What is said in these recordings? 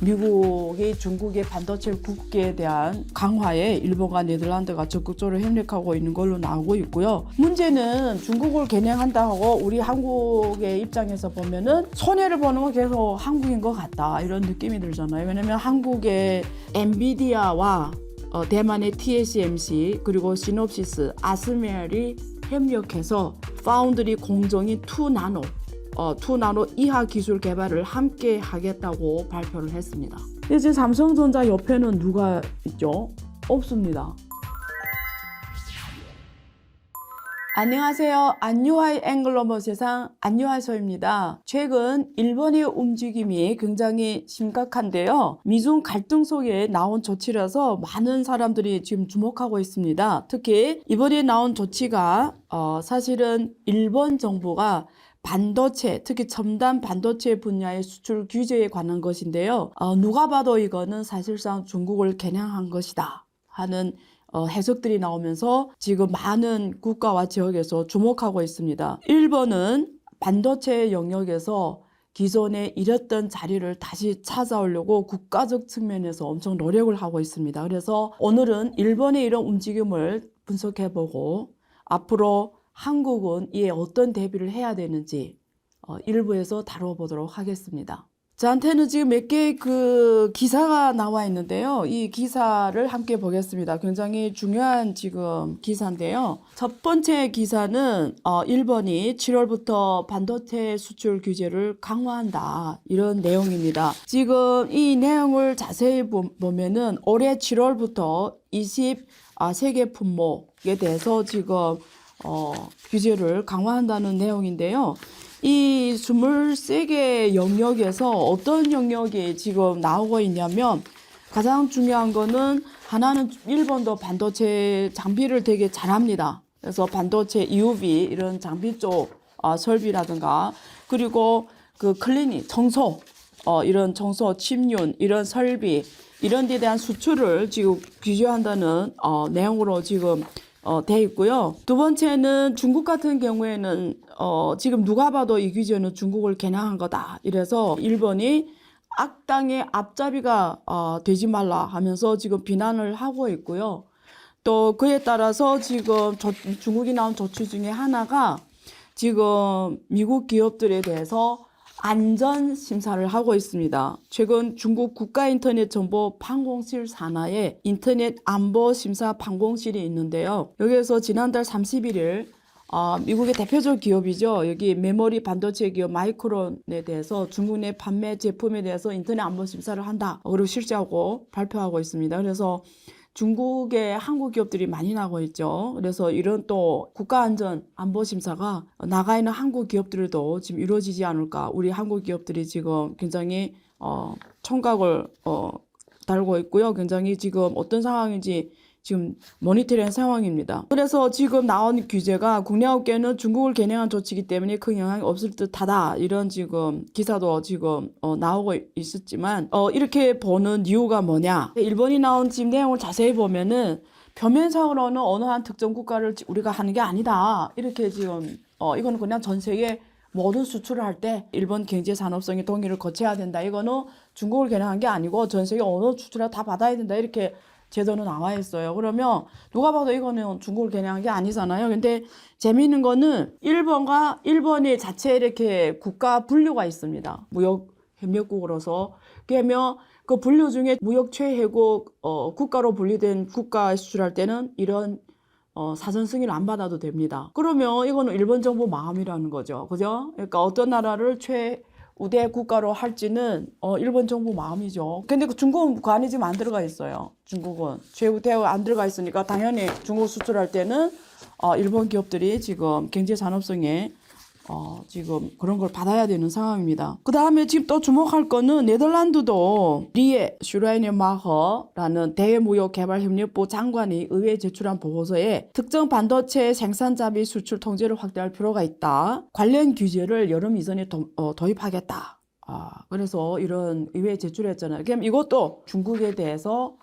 미국이 중국의 반도체 국계에 대한 강화에 일본과 네덜란드가 적극적으로 협력하고 있는 걸로 나오고 있고요. 문제는 중국을 겨냥한다고 우리 한국의 입장에서 보면은 손해를 보는 건 계속 한국인 것 같다 이런 느낌이 들잖아요. 왜냐면 한국의 엔비디아와 대만의 TSMC 그리고 시놉시스, 아스메알이 협력해서 파운드리 공정인 2나노 2나노 이하 기술 개발을 함께 하겠다고 발표를 했습니다. 이제 삼성전자 옆에는 누가 있죠? 없습니다. 안녕하세요. 안유하의 앵글로머 세상 안유하서입니다. 최근 일본의 움직임이 굉장히 심각한데요. 미중 갈등 속에 나온 조치라서 많은 사람들이 지금 주목하고 있습니다. 특히 이번에 나온 조치가 사실은 일본 정부가 반도체, 특히 첨단 반도체 분야의 수출 규제에 관한 것인데요. 누가 봐도 이거는 사실상 중국을 겨냥한 것이다 하는 해석들이 나오면서 지금 많은 국가와 지역에서 주목하고 있습니다. 일본은 반도체 영역에서 기존에 잃었던 자리를 다시 찾아오려고 국가적 측면에서 엄청 노력을 하고 있습니다. 그래서 오늘은 일본의 이런 움직임을 분석해보고 앞으로 한국은 이에 어떤 대비를 해야 되는지 일부에서 다뤄보도록 하겠습니다. 저한테는 지금 몇 개의 그 기사가 나와 있는데요. 이 기사를 함께 보겠습니다. 굉장히 중요한 지금 기사인데요. 첫 번째 기사는 일본이 7월부터 반도체 수출 규제를 강화한다. 이런 내용입니다. 지금 이 내용을 자세히 보면은 올해 7월부터 20세계 품목에 대해서 지금 규제를 강화한다는 내용인데요. 이 23개 영역에서 어떤 영역이 지금 나오고 있냐면 가장 중요한 거는 하나는 일본도 반도체 장비를 되게 잘합니다. 그래서 반도체 EUV 이런 장비 쪽 설비라든가 그리고 그 클리닝, 청소 이런 청소, 침륜 이런 설비 이런 데 대한 수출을 지금 규제한다는 내용으로 지금 돼 있고요. 두 번째는 중국 같은 경우에는 지금 누가 봐도 이 규제는 중국을 겨냥한 거다. 이래서 일본이 악당의 앞잡이가 되지 말라 하면서 지금 비난을 하고 있고요. 또 그에 따라서 지금 중국이 나온 조치 중에 하나가 지금 미국 기업들에 대해서 안전 심사를 하고 있습니다. 최근 중국 국가인터넷정보판공실 산하에 인터넷 안보 심사 판공실이 있는데요. 여기에서 지난달 31일 미국의 대표적 기업이죠. 여기 메모리 반도체 기업 마이크론에 대해서 중국 내 판매 제품에 대해서 인터넷 안보 심사를 한다. 그리고 실시하고 발표하고 있습니다. 그래서 중국의 한국 기업들이 많이 나고 있죠. 그래서 이런 또 국가안전 안보 심사가 나가 있는 한국 기업들도 지금 이루어지지 않을까. 우리 한국 기업들이 지금 굉장히 청각을 달고 있고요. 굉장히 지금 어떤 상황인지 지금 모니터링 상황입니다. 그래서 지금 나온 규제가 국내 업계는 중국을 겨냥한 조치이기 때문에 큰 영향이 없을 듯하다. 이런 지금 기사도 지금 나오고 있었지만 이렇게 보는 이유가 뭐냐? 일본이 나온 지금 내용을 자세히 보면은 표면상으로는 어느 한 특정 국가를 우리가 하는 게 아니다. 이렇게 지금 이거는 그냥 전 세계 모든 수출을 할 때 일본 경제 산업성의 동의를 거쳐야 된다. 이거는 중국을 겨냥한 게 아니고 전 세계 어느 수출을 다 받아야 된다. 이렇게 제도는 나와 있어요. 그러면 누가 봐도 이거는 중국을 겨냥한 게 아니잖아요. 근데 재미있는 거는 일본이 자체 이렇게 국가 분류가 있습니다. 무역 협력국으로서. 그러면 그 분류 중에 무역 최혜국 국가로 분리된 국가에 수출할 때는 이런 사전 승인을 안 받아도 됩니다. 그러면 이거는 일본 정부 마음이라는 거죠. 그죠? 그러니까 어떤 나라를 우대 국가로 할지는 일본 정부 마음이죠. 근데 중국은 그 안에 지금 안 들어가 있어요. 중국은 최우대가 안 들어가 있으니까 당연히 중국 수출할 때는 일본 기업들이 지금 경제 산업성에 지금 그런 걸 받아야 되는 상황입니다. 그 다음에 지금 또 주목할 거는 네덜란드도 리에 슈라이네마허라는 대무역개발협력부 장관이 의회에 제출한 보고서에 특정 반도체 생산자비 수출 통제를 확대할 필요가 있다. 관련 규제를 여름 이전에 도입하겠다. 그래서 이런 의회에 제출했잖아요. 그럼 이것도 중국에 대해서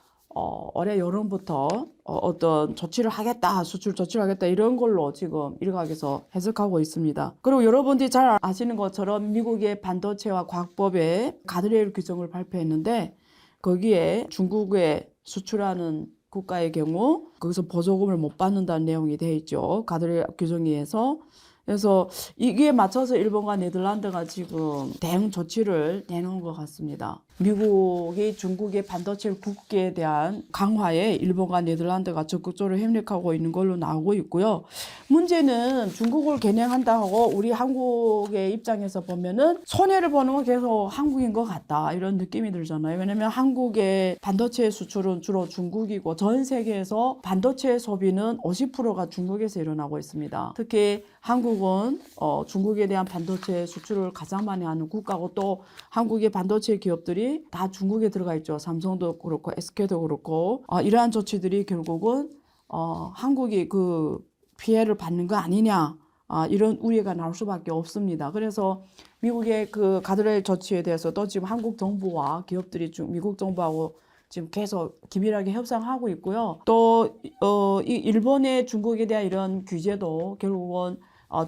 올해 여름부터 어떤 조치를 하겠다, 수출 조치를 하겠다 이런 걸로 지금 일각에서 해석하고 있습니다. 그리고 여러분들이 잘 아시는 것처럼 미국의 반도체와 과학법에 가드레일 규정을 발표했는데 거기에 중국에 수출하는 국가의 경우 거기서 보조금을 못 받는다는 내용이 되어 있죠. 가드레일 규정에 의해서. 그래서 이게 맞춰서 일본과 네덜란드가 지금 대응 조치를 내놓은 것 같습니다. 미국이 중국의 반도체 국기에 대한 강화에 일본과 네덜란드가 적극적으로 협력하고 있는 걸로 나오고 있고요. 문제는 중국을 겨냥한다 하고 우리 한국의 입장에서 보면은 손해를 보는 건 계속 한국인 것 같다 이런 느낌이 들잖아요. 왜냐면 한국의 반도체 수출은 주로 중국이고 전 세계에서 반도체 소비는 50%가 중국에서 일어나고 있습니다. 특히 한국은 중국에 대한 반도체 수출을 가장 많이 하는 국가고 또 한국의 반도체 기업들이 다 중국에 들어가 있죠. 삼성도 그렇고 SK도 그렇고 이러한 조치들이 결국은 한국이 그 피해를 받는 거 아니냐 이런 우려가 나올 수밖에 없습니다. 그래서 미국의 그 가드레일 조치에 대해서도 지금 한국 정부와 기업들이 미국 정부하고 지금 계속 긴밀하게 협상하고 있고요. 또 이 일본의 중국에 대한 이런 규제도 결국은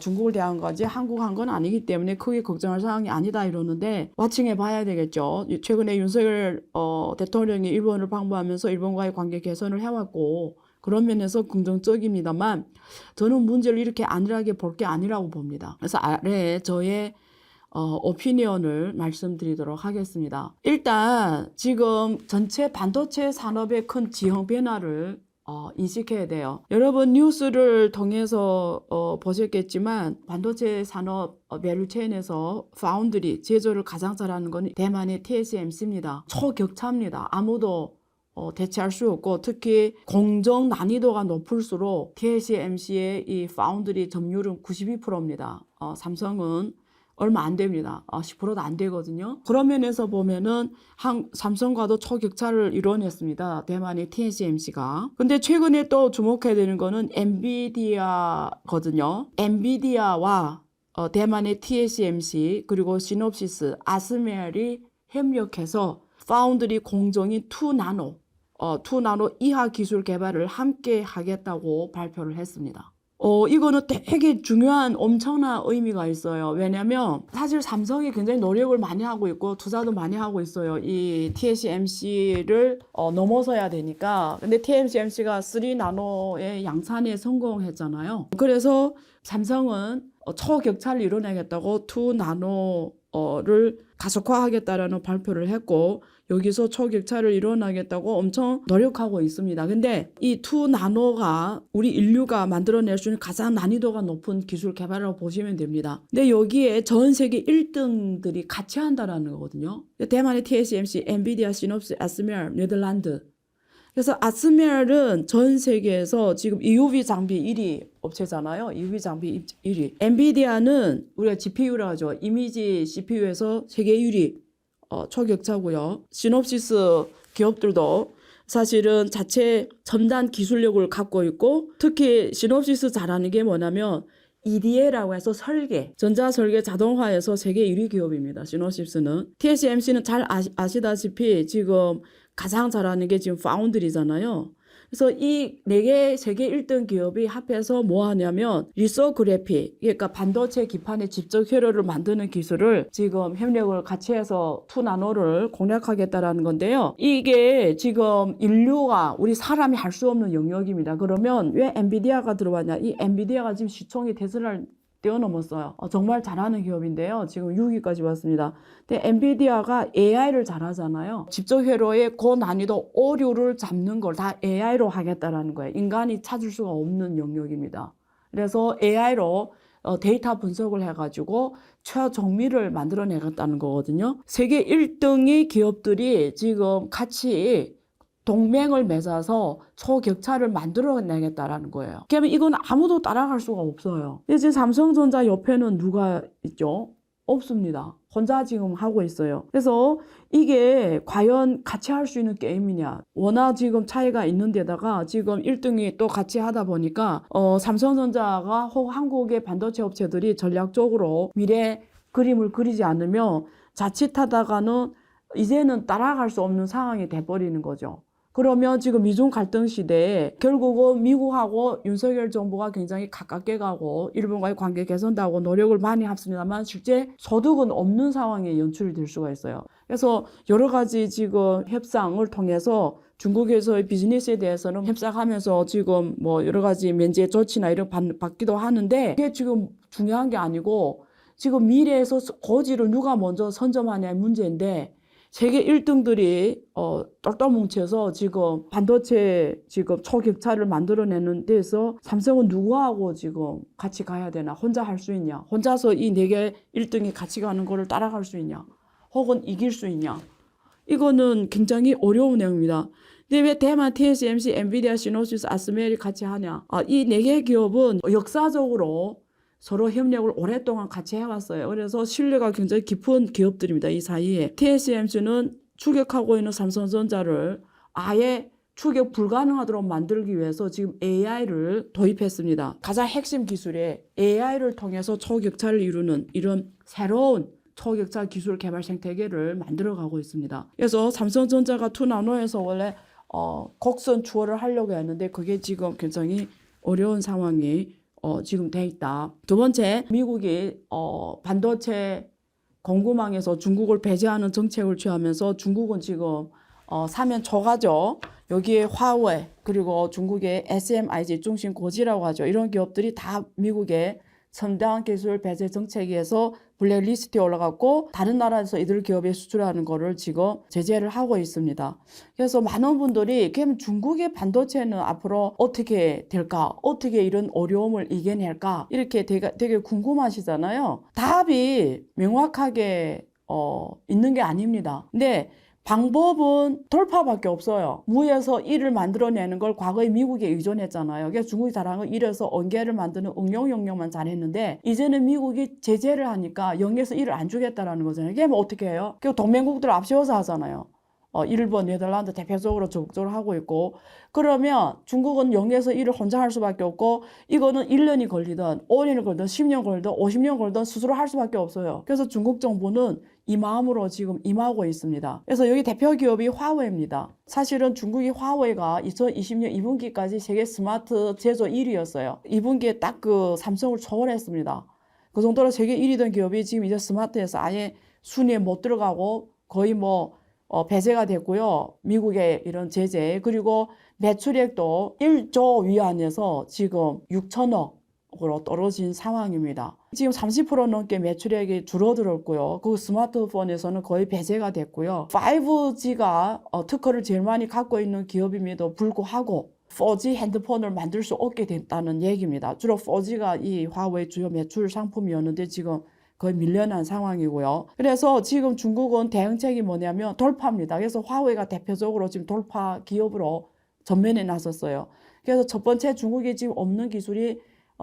중국을 대한 거지 한국한 건 아니기 때문에 크게 걱정할 사항이 아니다 이러는데 와칭해 봐야 되겠죠. 최근에 윤석열 대통령이 일본을 방문하면서 일본과의 관계 개선을 해왔고 그런 면에서 긍정적입니다만 저는 문제를 이렇게 안일하게 볼 게 아니라고 봅니다. 그래서 아래에 저의 오피니언을 말씀드리도록 하겠습니다. 일단 지금 전체 반도체 산업의 큰 지형 변화를 인식해야 돼요. 여러분 뉴스를 통해서 보셨겠지만 반도체 산업 밸류체인에서 파운드리 제조를 가장 잘하는 건 대만의 TSMC입니다. 초격차입니다. 아무도 대체할 수 없고 특히 공정 난이도가 높을수록 TSMC의 이 파운드리 점유율은 92%입니다. 삼성은 얼마 안 됩니다. 10%도 안 되거든요. 그런 면에서 보면은 삼성과도 초격차를 이뤄냈습니다. 대만의 TSMC가. 근데 최근에 또 주목해야 되는 거는 엔비디아거든요. 엔비디아와 대만의 TSMC 그리고 시놉시스, 아스멜이 협력해서 파운드리 공정인 2나노, 2나노 이하 기술 개발을 함께 하겠다고 발표를 했습니다. 이거는 되게 중요한 엄청난 의미가 있어요. 왜냐면 사실 삼성이 굉장히 노력을 많이 하고 있고 투자도 많이 하고 있어요. 이 TSMC를 넘어서야 되니까. 근데 TSMC가 3나노의 양산에 성공했잖아요. 그래서 삼성은 초격차를 이뤄내겠다고 2나노를 가속화하겠다라는 발표를 했고 여기서 초격차를 이뤄나겠다고 엄청 노력하고 있습니다. 근데 이 2나노가 우리 인류가 만들어낼 수 있는 가장 난이도가 높은 기술 개발이라고 보시면 됩니다. 근데 여기에 전 세계 1등들이 같이 한다라는 거거든요. 대만의 TSMC, 엔비디아, 시놉시, 아스멜, 네덜란드. 그래서 아스멜은 전 세계에서 지금 EUV 장비 1위 업체잖아요. EUV 장비 1위. 엔비디아는 우리가 GPU라고 하죠. 이미지 CPU에서 세계 1위 초격차고요. 시놉시스 기업들도 사실은 자체 첨단 기술력을 갖고 있고 특히 시놉시스 잘하는 게 뭐냐면 EDA라고 해서 설계, 전자설계 자동화에서 세계 1위 기업입니다. 시놉시스는. TSMC는 잘 아시다시피 지금 가장 잘하는 게 지금 파운드리잖아요. 그래서 이 4개 세계 1등 기업이 합해서 뭐 하냐면 리소그래피, 그러니까 반도체 기판의 집적 회로를 만드는 기술을 지금 협력을 같이 해서 2나노를 공략하겠다라는 건데요. 이게 지금 인류가 우리 사람이 할 수 없는 영역입니다. 그러면 왜 엔비디아가 들어왔냐? 이 엔비디아가 지금 시총이 테슬라를 뛰어넘었어요. 정말 잘하는 기업인데요. 지금 6위까지 왔습니다. 근데 엔비디아가 AI를 잘하잖아요. 집적 회로의 고난이도 오류를 잡는 걸 다 AI로 하겠다라는 거예요. 인간이 찾을 수가 없는 영역입니다. 그래서 AI로 데이터 분석을 해가지고 최정밀을 만들어내겠다는 거거든요. 세계 1등의 기업들이 지금 같이 동맹을 맺어서 초격차를 만들어내겠다라는 거예요. 그러면 이건 아무도 따라갈 수가 없어요. 지금 삼성전자 옆에는 누가 있죠? 없습니다. 혼자 지금 하고 있어요. 그래서 이게 과연 같이 할 수 있는 게임이냐. 워낙 지금 차이가 있는 데다가 지금 1등이 또 같이 하다 보니까 삼성전자가 혹 한국의 반도체 업체들이 전략적으로 미래 그림을 그리지 않으면 자칫하다가는 이제는 따라갈 수 없는 상황이 돼버리는 거죠. 그러면 지금 미중 갈등 시대에 결국은 미국하고 윤석열 정부가 굉장히 가깝게 가고 일본과의 관계 개선다고 노력을 많이 합습니다만 실제 소득은 없는 상황에 연출이 될 수가 있어요. 그래서 여러 가지 지금 협상을 통해서 중국에서의 비즈니스에 대해서는 협상하면서 지금 뭐 여러 가지 면제 조치나 이런 받기도 하는데 그게 지금 중요한 게 아니고 지금 미래에서 고지를 누가 먼저 선점하냐의 문제인데 세계 1등들이 똘똘 뭉쳐서 지금 반도체 지금 초격차를 만들어내는 데서 삼성은 누구하고 지금 같이 가야 되나? 혼자 할 수 있냐? 혼자서 이 4개 1등이 같이 가는 거를 따라갈 수 있냐? 혹은 이길 수 있냐? 이거는 굉장히 어려운 내용입니다. 근데 왜 대만, TSMC, 엔비디아, 시노시스, 아스멜이 같이 하냐? 이 4개 기업은 역사적으로 서로 협력을 오랫동안 같이 해왔어요. 그래서 신뢰가 굉장히 깊은 기업들입니다. 이 사이에. TSMC는 추격하고 있는 삼성전자를 아예 추격 불가능하도록 만들기 위해서 지금 AI를 도입했습니다. 가장 핵심 기술에 AI를 통해서 초격차를 이루는 이런 새로운 초격차 기술 개발 생태계를 만들어가고 있습니다. 그래서 삼성전자가 2나노에서 원래 곡선 추월을 하려고 했는데 그게 지금 굉장히 어려운 상황이 지금 돼 있다. 두 번째, 미국이 반도체 공급망에서 중국을 배제하는 정책을 취하면서 중국은 지금 사면 초과죠. 여기에 화웨이 그리고 중국의 SMIC 중심 고지라고 하죠. 이런 기업들이 다 미국의 첨단 기술 배제 정책에서 블랙리스트에 올라갔고 다른 나라에서 이들 기업에 수출하는 거를 지금 제재를 하고 있습니다. 그래서 많은 분들이 그럼 중국의 반도체는 앞으로 어떻게 될까? 어떻게 이런 어려움을 이겨낼까? 이렇게 되게 궁금하시잖아요. 답이 명확하게 있는 게 아닙니다. 근데 방법은 돌파밖에 없어요. 무에서 1을 만들어내는 걸 과거에 미국에 의존했잖아요. 그래서 중국이 잘한 건 1에서 언개를 만드는 응용 영역만 잘했는데 이제는 미국이 제재를 하니까 0에서 1을 안 주겠다라는 거잖아요. 그게 뭐 어떻게 해요? 그 동맹국들 앞세워서 하잖아요. 일본, 네덜란드 대표적으로 적극적으로 하고 있고 그러면 중국은 0에서 1을 혼자 할 수밖에 없고 이거는 1년이 걸리든 5년이 걸리든 10년 걸리든 50년 걸리든 스스로 할 수밖에 없어요. 그래서 중국 정부는 이 마음으로 지금 임하고 있습니다. 그래서 여기 대표 기업이 화웨이입니다. 사실은 중국이 화웨이가 2020년 2분기까지 세계 스마트 제조 1위였어요. 2분기에 딱 그 삼성을 초월했습니다. 그 정도로 세계 1위던 기업이 지금 이제 스마트에서 아예 순위에 못 들어가고 거의 배제가 됐고요. 미국의 이런 제재 그리고 매출액도 1조 위안에서 지금 6천억으로 떨어진 상황입니다. 지금 30% 넘게 매출액이 줄어들었고요. 그 스마트폰에서는 거의 배제가 됐고요. 5G가 특허를 제일 많이 갖고 있는 기업임에도 불구하고 4G 핸드폰을 만들 수 없게 됐다는 얘기입니다. 주로 4G가 이 화웨이 주요 매출 상품이었는데 지금 거의 밀려난 상황이고요. 그래서 지금 중국은 대응책이 뭐냐면 돌파입니다. 그래서 화웨이가 대표적으로 지금 돌파 기업으로 전면에 나섰어요. 그래서 첫 번째 중국에 지금 없는 기술이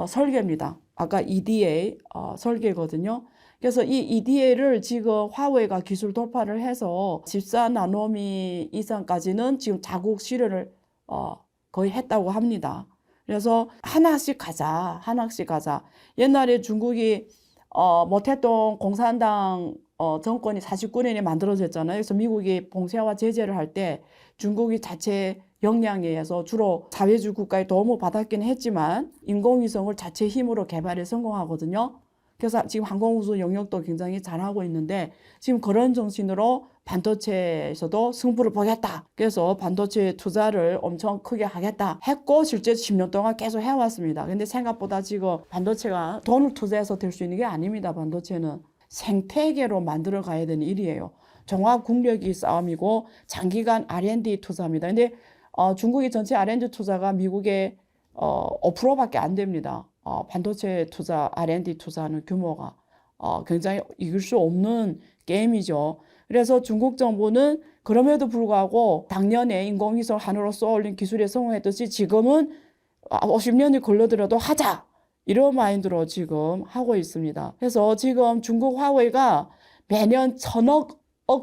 설계입니다. 아까 EDA 설계거든요. 그래서 이 EDA를 지금 화웨이가 기술 돌파를 해서 14나노미 이상까지는 지금 자국 실현을 거의 했다고 합니다. 그래서 하나씩 가자. 옛날에 중국이 모태동 공산당 정권이 49년에 만들어졌잖아요. 그래서 미국이 봉쇄와 제재를 할 때 중국이 자체 역량에 의해서 주로 사회주의 국가의 도움을 받았긴 했지만 인공위성을 자체 힘으로 개발에 성공하거든요. 그래서 지금 항공우주 영역도 굉장히 잘하고 있는데 지금 그런 정신으로 반도체에서도 승부를 보겠다. 그래서 반도체 투자를 엄청 크게 하겠다 했고 실제 10년 동안 계속 해왔습니다. 근데 생각보다 지금 반도체가 돈을 투자해서 될 수 있는 게 아닙니다. 반도체는 생태계로 만들어 가야 되는 일이에요. 종합 국력이 싸움이고 장기간 R&D 투자입니다. 근데 중국의 전체 R&D 투자가 미국의 5%밖에 안 됩니다. 반도체 투자, R&D 투자하는 규모가 굉장히 이길 수 없는 게임이죠. 그래서 중국 정부는 그럼에도 불구하고 작년에 인공위성 하늘로 쏘아올린 기술에 성공했듯이 지금은 50년이 걸려들어도 하자! 이런 마인드로 지금 하고 있습니다. 그래서 지금 중국 화웨이가 매년 1,000억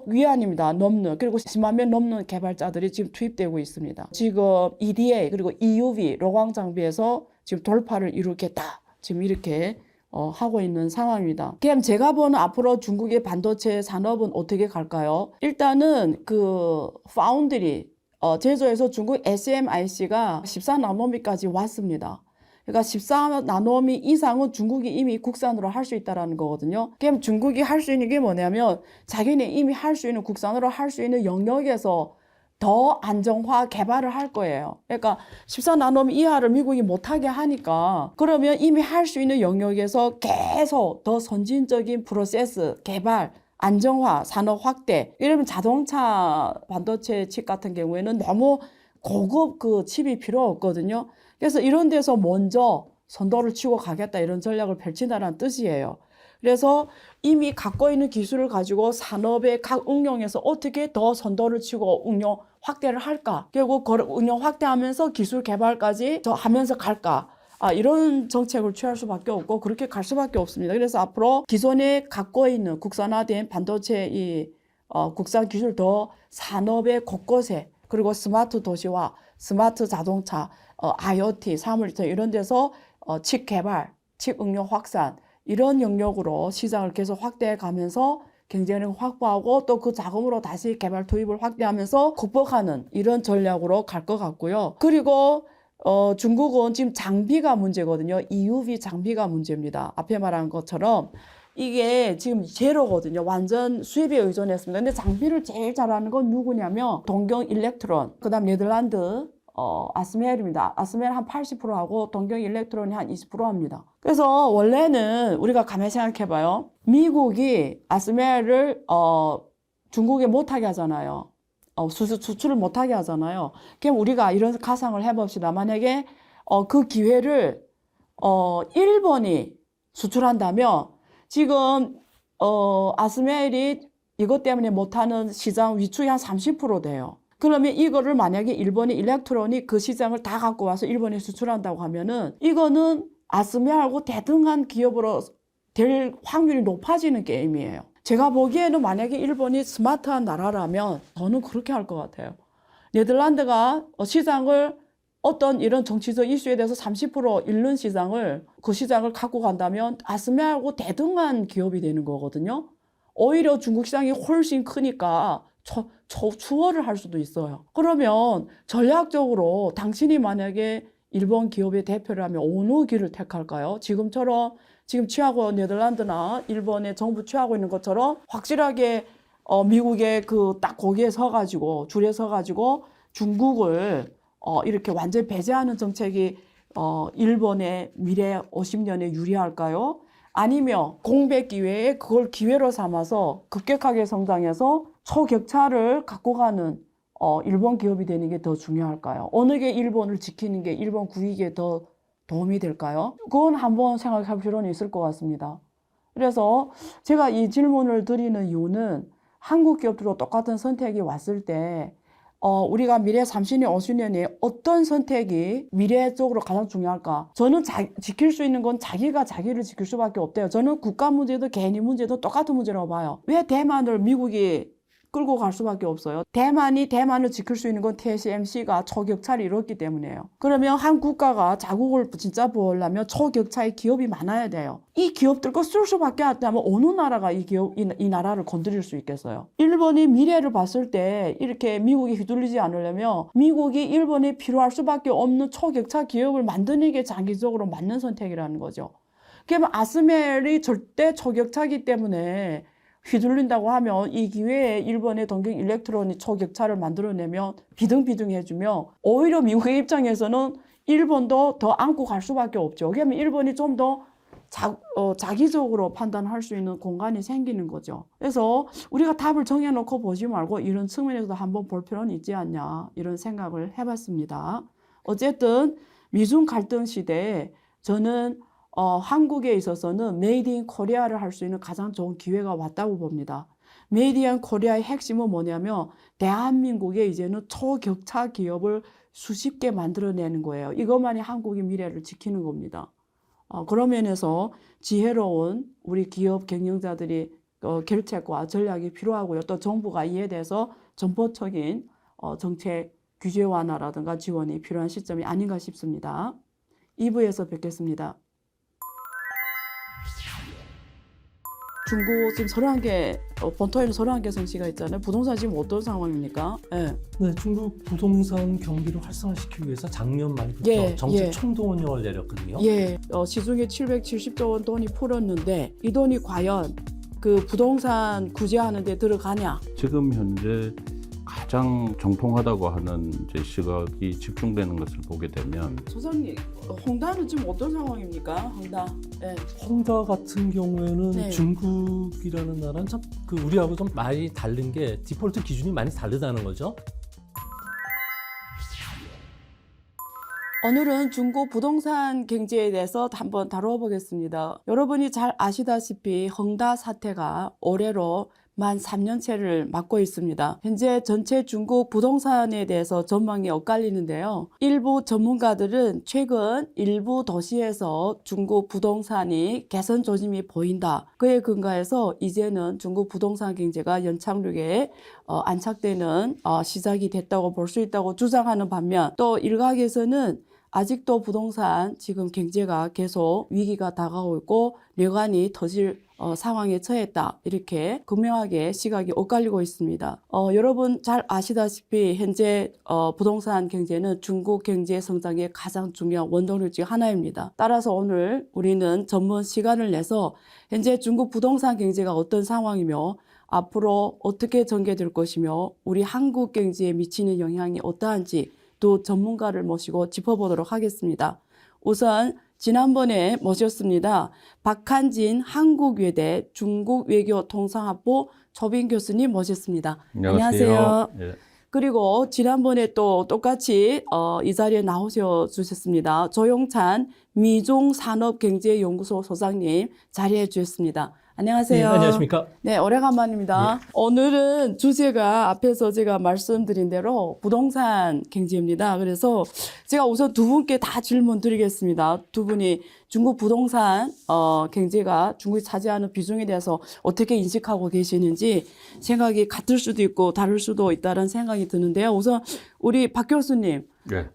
위안입니다. 넘는 그리고 10만 명 넘는 개발자들이 지금 투입되고 있습니다. 지금 EDA 그리고 EUV 로광 장비에서 지금 돌파를 이루겠다. 지금 이렇게 하고 있는 상황입니다. 그럼 제가 보는 앞으로 중국의 반도체 산업은 어떻게 갈까요? 일단은 그 파운드리 제조해서 중국 SMIC가 14나노미까지 왔습니다. 그러니까 14나노미 이상은 중국이 이미 국산으로 할 수 있다는 거거든요. 그럼 중국이 할 수 있는 게 뭐냐면 자기네 이미 할 수 있는 국산으로 할 수 있는 영역에서 더 안정화 개발을 할 거예요. 그러니까 14나노미 이하를 미국이 못하게 하니까 그러면 이미 할 수 있는 영역에서 계속 더 선진적인 프로세스 개발 안정화, 산업 확대. 이러면 자동차 반도체 칩 같은 경우에는 너무 고급 그 칩이 필요 없거든요. 그래서 이런 데서 먼저 선도를 치고 가겠다 이런 전략을 펼친다는 뜻이에요. 그래서 이미 갖고 있는 기술을 가지고 산업의 각 응용에서 어떻게 더 선도를 치고 응용 확대를 할까? 결국 응용 확대하면서 기술 개발까지 더 하면서 갈까? 이런 정책을 취할 수밖에 없고 그렇게 갈 수밖에 없습니다. 그래서 앞으로 기존에 갖고 있는 국산화된 반도체 국산 기술 더 산업의 곳곳에 그리고 스마트 도시화, 스마트 자동차, IoT, 사물인터 이런 데서 칩 개발, 칩 응용 확산 이런 영역으로 시장을 계속 확대해 가면서 경쟁력을 확보하고 또 그 자금으로 다시 개발 투입을 확대하면서 극복하는 이런 전략으로 갈 것 같고요. 그리고 중국은 지금 장비가 문제거든요. EUV 장비가 문제입니다. 앞에 말한 것처럼 이게 지금 제로거든요. 완전 수입에 의존했습니다. 근데 장비를 제일 잘하는 건 누구냐면 동경 일렉트론, 그다음 네덜란드 아스멜입니다. 아스멜 한 80%하고 동경 일렉트론이 한 20% 합니다. 그래서 원래는 우리가 가만히 생각해봐요. 미국이 아스멜을 중국에 못하게 하잖아요. 수출을 못하게 하잖아요. 그럼 우리가 이런 가상을 해봅시다. 만약에 그 기회를 일본이 수출한다면 지금 아스멜이 이것 때문에 못하는 시장 위축이 한 30% 돼요. 그러면 이거를 만약에 일본의 일렉트론이 그 시장을 다 갖고 와서 일본에 수출한다고 하면은 이거는 아스멜하고 대등한 기업으로 될 확률이 높아지는 게임이에요. 제가 보기에는 만약에 일본이 스마트한 나라라면 저는 그렇게 할 것 같아요. 네덜란드가 시장을 어떤 이런 정치적 이슈에 대해서 30% 잃는 시장을 그 시장을 갖고 간다면 아스멜하고 대등한 기업이 되는 거거든요. 오히려 중국 시장이 훨씬 크니까 추월을 할 수도 있어요. 그러면 전략적으로 당신이 만약에 일본 기업의 대표를 하면 어느 길을 택할까요? 지금처럼 지금 취하고 네덜란드나 일본의 정부 취하고 있는 것처럼 확실하게 미국의 그 딱 거기에 서가지고 줄에 서가지고 중국을 이렇게 완전히 배제하는 정책이 일본의 미래 50년에 유리할까요? 아니면 공백 기회에 그걸 기회로 삼아서 급격하게 성장해서 초격차를 갖고 가는 일본 기업이 되는 게 더 중요할까요? 어느 게 일본을 지키는 게 일본 국익에 더 도움이 될까요? 그건 한번 생각할 필요는 있을 것 같습니다. 그래서 제가 이 질문을 드리는 이유는 한국 기업들도 똑같은 선택이 왔을 때 우리가 미래 30년, 50년에 어떤 선택이 미래 쪽으로 가장 중요할까? 저는 지킬 수 있는 건 자기가 자기를 지킬 수밖에 없대요. 저는 국가 문제도 개인의 문제도 똑같은 문제라고 봐요. 왜 대만을 미국이 끌고 갈 수밖에 없어요? 대만을 지킬 수 있는 건 TSMC가 초격차를 이뤘기 때문이에요. 그러면 한 국가가 자국을 진짜 보호하려면 초격차의 기업이 많아야 돼요. 이 기업들 거 쓸 수밖에 없다면 어느 나라가 이 나라를 건드릴 수 있겠어요? 일본이 미래를 봤을 때 이렇게 미국이 휘둘리지 않으려면 미국이 일본에 필요할 수밖에 없는 초격차 기업을 만드는 게 장기적으로 맞는 선택이라는 거죠. 그러면 아스멜이 절대 초격차이기 때문에 휘둘린다고 하면 이 기회에 일본의 동경 일렉트론이 초격차를 만들어내면 비등비등해주면 오히려 미국의 입장에서는 일본도 더 안고 갈 수밖에 없죠. 그러면 일본이 좀 더 자기적으로 판단할 수 있는 공간이 생기는 거죠. 그래서 우리가 답을 정해놓고 보지 말고 이런 측면에서도 한번 볼 필요는 있지 않냐 이런 생각을 해봤습니다. 어쨌든 미중 갈등 시대에 저는 한국에 있어서는 메이드 인 코리아를 할 수 있는 가장 좋은 기회가 왔다고 봅니다. 메이드 인 코리아의 핵심은 뭐냐면 대한민국에 이제는 초격차 기업을 수십 개 만들어내는 거예요. 이것만이 한국의 미래를 지키는 겁니다. 그런 면에서 지혜로운 우리 기업 경영자들이 결책과 전략이 필요하고요. 또 정부가 이에 대해서 전폭적인 정책 규제 완화라든가 지원이 필요한 시점이 아닌가 싶습니다. 2부에서 뵙겠습니다. 중국 지금 31개, 본토에는 31개 성씨가 있잖아요. 부동산 지금 어떤 상황입니까? 예. 네, 중국 부동산 경기를 활성화시키기 위해서 작년 말부터 예, 정책 예. 총동원령을 내렸거든요. 예, 시중에 770조 원 돈이 풀었는데 이 돈이 과연 그 부동산 구제하는 데 들어가냐? 지금 현재 가장 정통하다고 하는 이제 시각이 집중되는 것을 보게 되면 소장님, 홍다는 지금 어떤 상황입니까? 홍다. 예. 홍다 같은 경우에는 네. 중국이라는 나라는 참 그 우리하고 좀 많이 다른 게 디폴트 기준이 많이 다르다는 거죠. 오늘은 중국 부동산 경제에 대해서 한번 다루어 보겠습니다. 여러분이 잘 아시다시피 헝다 사태가 올해로 만 3년째를 맞고 있습니다. 현재 전체 중국 부동산에 대해서 전망이 엇갈리는데요. 일부 전문가들은 최근 일부 도시에서 중국 부동산이 개선 조짐이 보인다. 그에 근거해서 이제는 중국 부동산 경제가 연착륙에 안착되는 시작이 됐다고 볼 수 있다고 주장하는 반면 또 일각에서는 아직도 부동산 지금 경제가 계속 위기가 다가오고 있고 뇌관이 터질 상황에 처했다. 이렇게 극명하게 시각이 엇갈리고 있습니다. 여러분 잘 아시다시피 현재 부동산 경제는 중국 경제 성장의 가장 중요한 원동력 중 하나입니다. 따라서 오늘 우리는 전문 시간을 내서 현재 중국 부동산 경제가 어떤 상황이며 앞으로 어떻게 전개될 것이며 우리 한국 경제에 미치는 영향이 어떠한지 또 전문가를 모시고 짚어보도록 하겠습니다. 우선 지난번에 모셨습니다. 박한진 한국외대 중국외교통상학부 초빙 교수님 모셨습니다. 안녕하세요. 예. 그리고 지난번에 또 똑같이 이 자리에 나오셔 주셨습니다. 조용찬 미종산업경제연구소 소장님 자리해 주셨습니다. 안녕하세요. 네, 안녕하십니까? 네, 오래간만입니다. 오늘은 주제가 앞에서 제가 말씀드린 대로 부동산 경제입니다. 그래서 제가 우선 두 분께 다 질문 드리겠습니다. 두 분이 중국 부동산 경제가 중국이 차지하는 비중에 대해서 어떻게 인식하고 계시는지 생각이 같을 수도 있고 다를 수도 있다는 생각이 드는데요. 우선 우리 박 교수님, 네.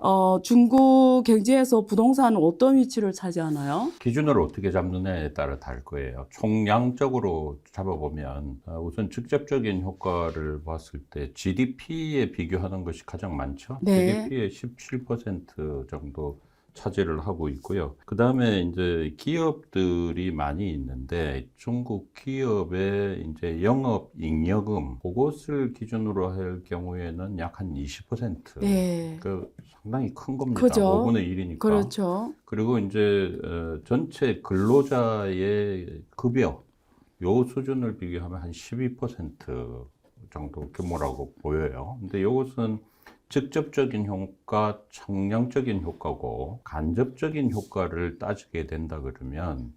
중국 경제에서 부동산은 어떤 위치를 차지하나요? 기준을 어떻게 잡느냐에 따라 다를 거예요. 총량적으로 잡아보면 우선 직접적인 효과를 봤을 때 GDP에 비교하는 것이 가장 많죠. 네. GDP의 17% 정도 차지를 하고 있고요. 그 다음에 이제 기업들이 많이 있는데 중국 기업의 이제 영업 잉여금 그것을 기준으로 할 경우에는 약 한 20%. 네. 그 상당히 큰 겁니다. 그죠. 5분의 1이니까. 그렇죠. 그리고 이제 전체 근로자의 급여 요 수준을 비교하면 한 12% 정도 규모라고 보여요. 근데 이것은 직접적인 효과, 청량적인 효과고 간접적인 효과를 따지게 된다 그러면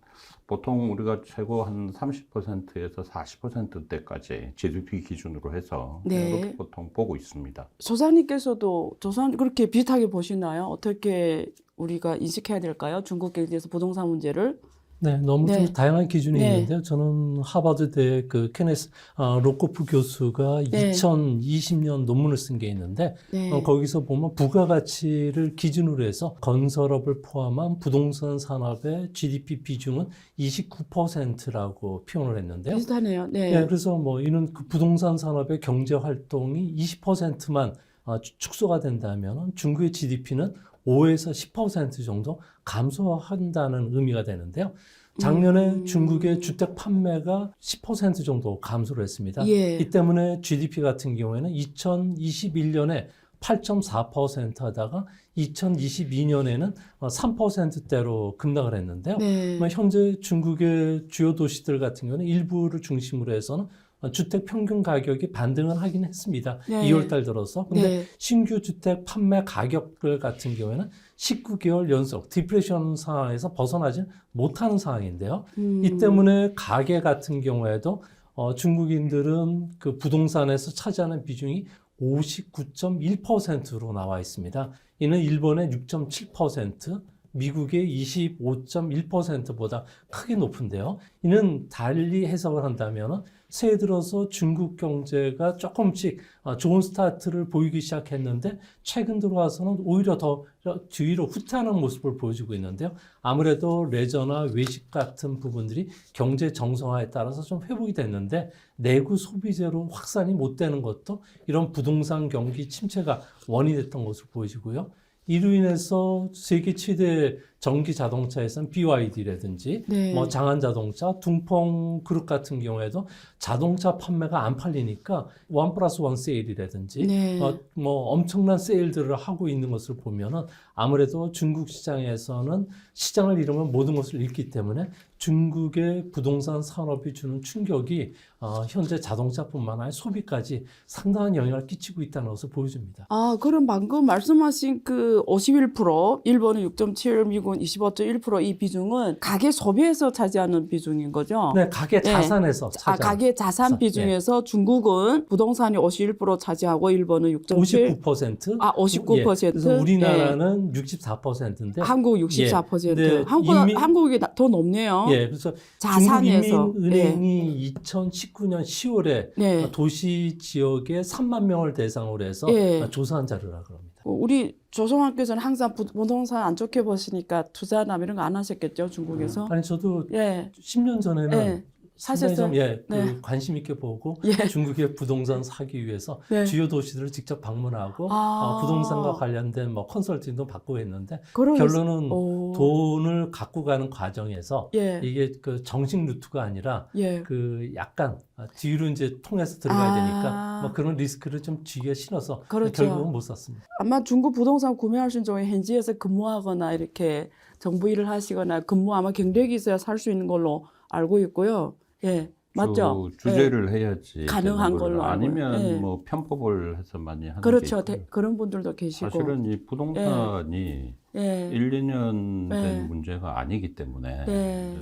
보통 우리가 최고 한 30%에서 40%대까지 GDP 기준으로 해서 네. 이렇게 보통 보고 있습니다. 소장님께서도 그렇게 비슷하게 보시나요? 어떻게 우리가 인식해야 될까요? 중국 경제에서 부동산 문제를? 네, 너무 네. 좀 다양한 기준이 네. 있는데요. 저는 하버드대 그 케네스 로코프 교수가 네. 2020년 논문을 쓴 게 있는데 네. 거기서 보면 부가가치를 기준으로 해서 건설업을 포함한 부동산 산업의 GDP 비중은 29%라고 표현을 했는데요. 비슷하네요. 네. 네, 그래서 뭐 이는 그 부동산 산업의 경제 활동이 20%만 축소가 된다면 중국의 GDP는 5에서 10% 정도 감소한다는 의미가 되는데요. 작년에 중국의 주택 판매가 10% 정도 감소를 했습니다. 예. 이 때문에 GDP 같은 경우에는 2021년에 8.4% 하다가 2022년에는 3%대로 급락을 했는데요. 네. 현재 중국의 주요 도시들 같은 경우는 일부를 중심으로 해서는 주택 평균 가격이 반등을 하긴 했습니다. 네. 2월 달 들어서. 근데 네. 신규 주택 판매 가격들 같은 경우에는 19개월 연속 디프레션 상황에서 벗어나지 못하는 상황인데요. 이 때문에 가계 같은 경우에도 중국인들은 그 부동산에서 차지하는 비중이 59.1%로 나와 있습니다. 이는 일본의 6.7%, 미국의 25.1%보다 크게 높은데요. 이는 달리 해석을 한다면 새해 들어서 중국 경제가 조금씩 좋은 스타트를 보이기 시작했는데 최근 들어와서는 오히려 더 뒤로 후퇴하는 모습을 보여주고 있는데요. 아무래도 레저나 외식 같은 부분들이 경제 정상화에 따라서 좀 회복이 됐는데 내구 소비재로 확산이 못 되는 것도 이런 부동산 경기 침체가 원인이 됐던 것으로 보여지고요. 이로 인해서 세계 최대 전기 자동차에서는 BYD라든지 네. 뭐 장안 자동차, 둥펑 그룹 같은 경우에도 자동차 판매가 안 팔리니까 1+1 세일이라든지 네. 뭐 엄청난 세일들을 하고 있는 것을 보면은 아무래도 중국 시장에서는 시장을 잃으면 모든 것을 잃기 때문에 중국의 부동산 산업이 주는 충격이 현재 자동차뿐만 아니라 소비까지 상당한 영향을 끼치고 있다는 것을 보여줍니다. 아, 그럼 방금 말씀하신 그 51%, 일본은 6.7, 미국은 25.1% 이 비중은 가계 소비에서 차지하는 비중인 거죠? 네, 가계 자산에서 가계 자산 비중에서 중국은 부동산이 51% 차지하고 일본은 6.7, 59%. 아, 59%. 예, 그래서 우리나라는 64%인데 한국 64%. 네, 한국이 더 높네요. 예, 그래서 자산에서. 중국인민은행이 2019년 10월에 네. 도시 지역에 3만 명을 대상으로 해서 예. 조사한 자료라 그럽니다. 우리 조성환께서는 항상 부동산 안 좋게 보시니까 투자나 이런 거 안 하셨겠죠, 중국에서? 아니 저도 예. 10년 전에는 예. 상당히 좀 네. 관심 있게 보고 예. 중국의 부동산 사기 위해서 네. 주요 도시들을 직접 방문하고 부동산과 관련된 뭐 컨설팅도 받고 했는데 결론은 돈을 갖고 가는 과정에서 예. 이게 그 정식 루트가 아니라 예. 그 약간 뒤로 이제 통해서 들어가야 되니까 뭐 그런 리스크를 좀 뒤에 신어서 그렇죠. 결국은 못 샀습니다. 아마 중국 부동산 구매하신 중에 현지에서 근무하거나 이렇게 정부 일을 하시거나 아마 경력이 있어야 살 수 있는 걸로 알고 있고요. 예. 맞죠? 주제를 해야지 가능한 되는 걸로 알고요. 아니면 예. 뭐 편법을 해서 많이 하는 그렇죠. 게 있고요. 그런 분들도 계시고. 사실은 이 부동산이 예. 1, 2년 된 예. 문제가 아니기 때문에 예.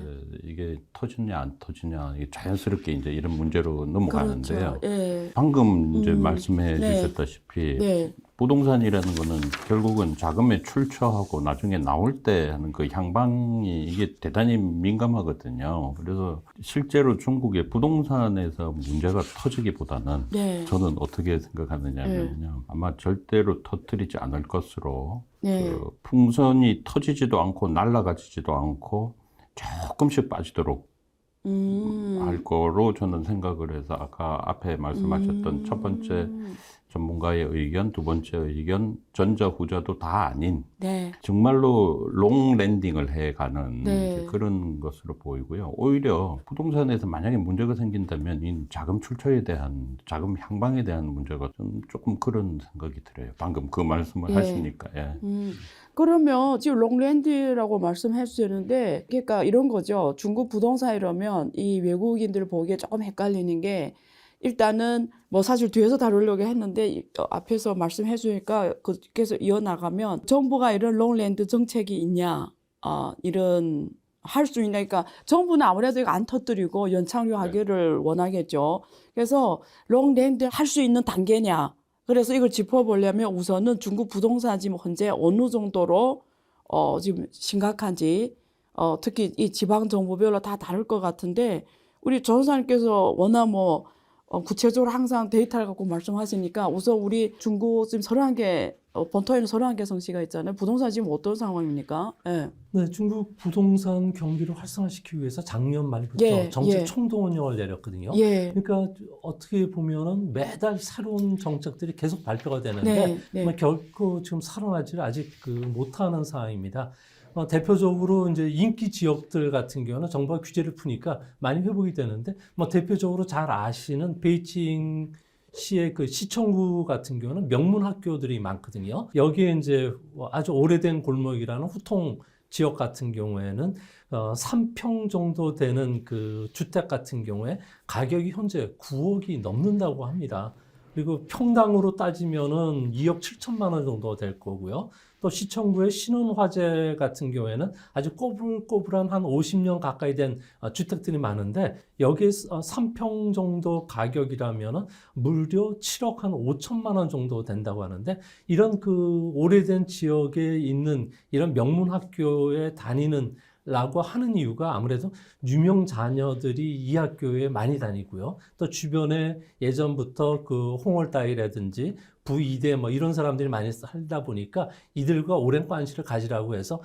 이게 터지냐 안 터지냐 이게 자연스럽게 이제 이런 문제로 넘어가는데요. 그렇죠. 예. 방금 이제 말씀해 네. 주셨다시피 네. 부동산이라는 거는 결국은 자금에 출처하고 나중에 나올 때 하는 그 향방이 이게 대단히 민감하거든요. 그래서 실제로 중국의 부동산에서 문제가 터지기보다는 네. 저는 어떻게 생각하느냐면요. 아마 절대로 터뜨리지 않을 것으로 네. 그 풍선이 터지지도 않고 날아가지지도 않고 조금씩 빠지도록 할 거로 저는 생각을 해서 아까 앞에 말씀하셨던 첫 번째 전문가의 의견, 두 번째 의견, 전자 후자도 다 아닌 네. 정말로 롱 랜딩을 해가는 네. 이제 그런 것으로 보이고요. 오히려 부동산에서 만약에 문제가 생긴다면 이 자금 출처에 대한 자금 향방에 대한 문제가 좀 조금 그런 생각이 들어요. 방금 그 말씀을 예. 하시니까. 예. 그러면 지금 롱랜드라고 말씀해 주셨는데 그러니까 이런 거죠. 중국 부동산 이러면 이 외국인들 보기에 조금 헷갈리는 게 일단은 뭐 사실 뒤에서 다루려고 했는데 앞에서 말씀해 주니까 계속 이어나가면 정부가 이런 롱랜드 정책이 있냐 이런 할 수 있냐. 그러니까 정부는 아무래도 이거 안 터뜨리고 연착륙하기를 원하겠죠. 그래서 롱랜드 할 수 있는 단계냐. 그래서 이걸 짚어보려면 우선은 중국 부동산 지금 현재 어느 정도로 지금 심각한지 특히 이 지방 정부별로 다 다를 것 같은데 우리 전사님께서 워낙 뭐 구체적으로 항상 데이터를 갖고 말씀하시니까 우선 우리 중국 지금 31개 본토에는 31개 성시가 있잖아요. 부동산 지금 어떤 상황입니까? 예. 네, 중국 부동산 경기를 활성화시키기 위해서 작년 말부터 예, 정책 예. 총동원령을 내렸거든요. 예. 그러니까 어떻게 보면은 매달 새로운 정책들이 계속 발표가 되는데 네. 결코 지금 살아나지를 아직 못하는 상황입니다. 대표적으로 이제 인기 지역들 같은 경우는 정부가 규제를 푸니까 많이 회복이 되는데 대표적으로 잘 아시는 베이징 시의 그 시청구 같은 경우는 명문 학교들이 많거든요. 여기에 이제 아주 오래된 골목이라는 후통 지역 같은 경우에는 3평 정도 되는 그 주택 같은 경우에 가격이 현재 9억이 넘는다고 합니다. 그리고 평당으로 따지면은 2억 7천만 원 정도 될 거고요. 또 시청구의 신흥화재 같은 경우에는 아주 꼬불꼬불한 한 50년 가까이 된 주택들이 많은데 여기에 3평 정도 가격이라면은 무려 7억 한 5천만 원 정도 된다고 하는데 이런 그 오래된 지역에 있는 이런 명문 학교에 다니는 라고 하는 이유가 아무래도 유명 자녀들이 이 학교에 많이 다니고요. 또 주변에 예전부터 그 홍월다이라든지 부이대 뭐 이런 사람들이 많이 살다 보니까 이들과 오랜 관계를 가지라고 해서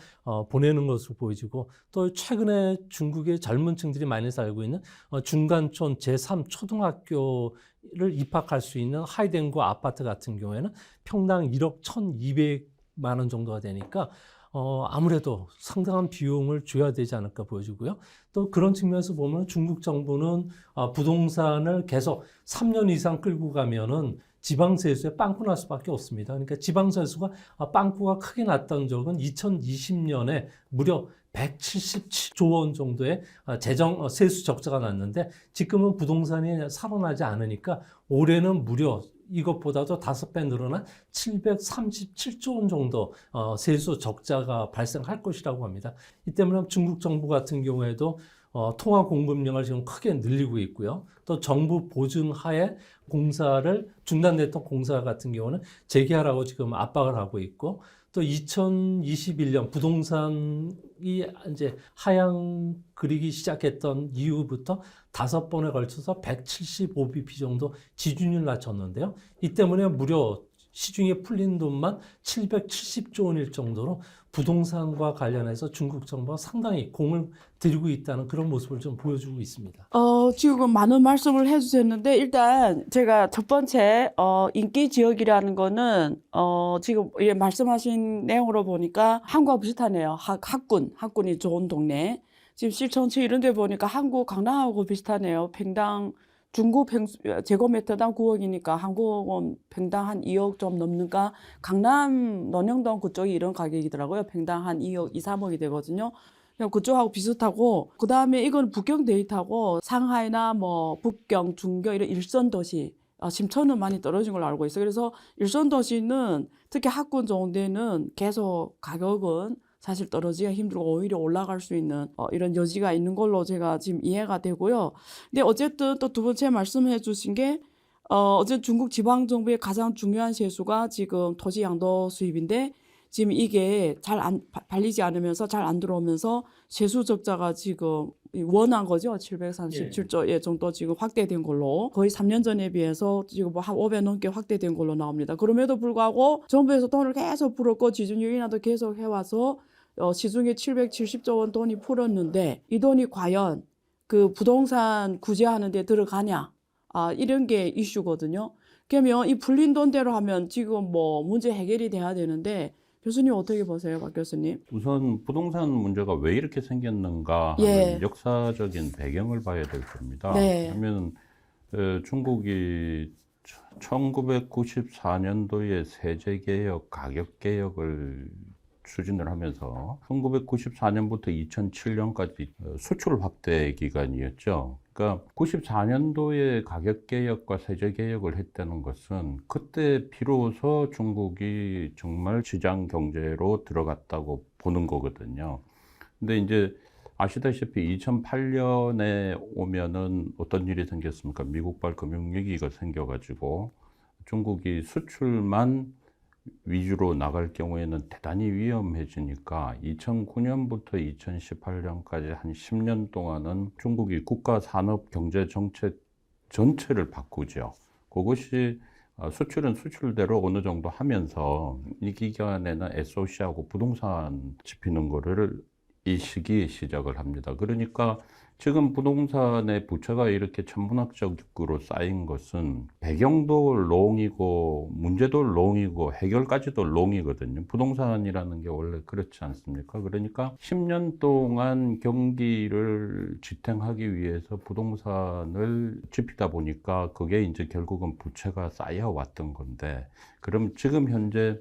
보내는 것으로 보여지고 또 최근에 중국의 젊은 층들이 많이 살고 있는 중간촌 제3초등학교를 입학할 수 있는 하이덴구 아파트 같은 경우에는 평당 1억 1,200만 원 정도가 되니까 아무래도 상당한 비용을 줘야 되지 않을까 보여지고요. 또 그런 측면에서 보면 중국 정부는 부동산을 계속 3년 이상 끌고 가면은 지방세수에 빵꾸 날 수밖에 없습니다. 그러니까 지방세수가 빵꾸가 크게 났던 적은 2020년에 무려 177조 원 정도의 재정 세수 적자가 났는데 지금은 부동산이 살아나지 않으니까 올해는 무려 이것보다도 5배 늘어난 737조 원 정도 세수 적자가 발생할 것이라고 합니다. 이 때문에 중국 정부 같은 경우에도 통화 공급량을 지금 크게 늘리고 있고요. 또 정부 보증 하에 공사를 중단됐던 공사 같은 경우는 재개하라고 지금 압박을 하고 있고 또 2021년 부동산이 이제 하향 그리기 시작했던 이후부터 5번에 걸쳐서 175bp 정도 지준율 낮췄는데요. 이 때문에 무려 시중에 풀린 돈만 770조 원일 정도로 부동산과 관련해서 중국 정부가 상당히 공을 들이고 있다는 그런 모습을 좀 보여주고 있습니다. 지금 많은 말씀을 해주셨는데 일단 제가 첫 번째 인기 지역이라는 거는 지금 말씀하신 내용으로 보니까 한국과 비슷하네요. 학군이 좋은 동네. 지금 실천치 이런 데 보니까 한국 강남하고 비슷하네요. 평당 중국 제곱미터당 9억이니까 한국은 평당 한 2억 좀 넘는가. 강남 논영동 그쪽이 이런 가격이더라고요. 평당 한 2억, 2, 3억이 되거든요. 그냥 그쪽하고 비슷하고 그다음에 이건 북경 데이터고 상하이나 뭐 북경, 중교 이런 일선 도시 심천은 많이 떨어진 걸로 알고 있어요. 그래서 일선 도시는 특히 학군 좋은 데는 계속 가격은 사실 떨어지기가 힘들고 오히려 올라갈 수 있는 이런 여지가 있는 걸로 제가 지금 이해가 되고요. 근데 어쨌든 또 두 번째 말씀해 주신 게 어쨌든 중국 지방정부의 가장 중요한 세수가 지금 토지 양도 수입인데 지금 이게 잘 발리지 않으면서 잘 안 들어오면서 세수 적자가 지금 원한 거죠. 737조 정도 지금 확대된 걸로 거의 3년 전에 비해서 지금 뭐 한 5배 넘게 확대된 걸로 나옵니다. 그럼에도 불구하고 정부에서 돈을 계속 풀었고 지준율 인하도 계속 해와서 시중에 770조 원 돈이 풀었는데 이 돈이 과연 그 부동산 구제하는 데 들어가냐 이런 게 이슈거든요. 그러면 이 풀린 돈대로 하면 지금 뭐 문제 해결이 돼야 되는데 교수님 어떻게 보세요, 박 교수님? 우선 부동산 문제가 왜 이렇게 생겼는가 하는 역사적인 배경을 봐야 될 겁니다. 네. 그러면 중국이 1994년도에 세제개혁, 가격개혁을 추진을 하면서 1994년부터 2007년까지 수출 확대 기간이었죠. 그러니까 94년도에 가격개혁과 세제개혁을 했다는 것은 그때 비로소 중국이 정말 시장 경제로 들어갔다고 보는 거거든요. 근데 이제 아시다시피 2008년에 오면은 어떤 일이 생겼습니까? 미국발 금융위기가 생겨가지고 중국이 수출만 위주로 나갈 경우에는 대단히 위험해지니까 2009년부터 2018년까지 한 10년 동안은 중국이 국가 산업 경제 정책 전체를 바꾸죠. 그것이 수출은 수출대로 어느 정도 하면서 이 기간에는 SOC하고 부동산 집히는 거를 이 시기에 시작을 합니다. 그러니까 지금 부동산의 부채가 이렇게 천문학적으로 쌓인 것은 배경도 롱이고 문제도 롱이고 해결까지도 롱이거든요. 부동산이라는 게 원래 그렇지 않습니까? 그러니까 10년 동안 경기를 지탱하기 위해서 부동산을 집히다 보니까 그게 이제 결국은 부채가 쌓여왔던 건데 그럼 지금 현재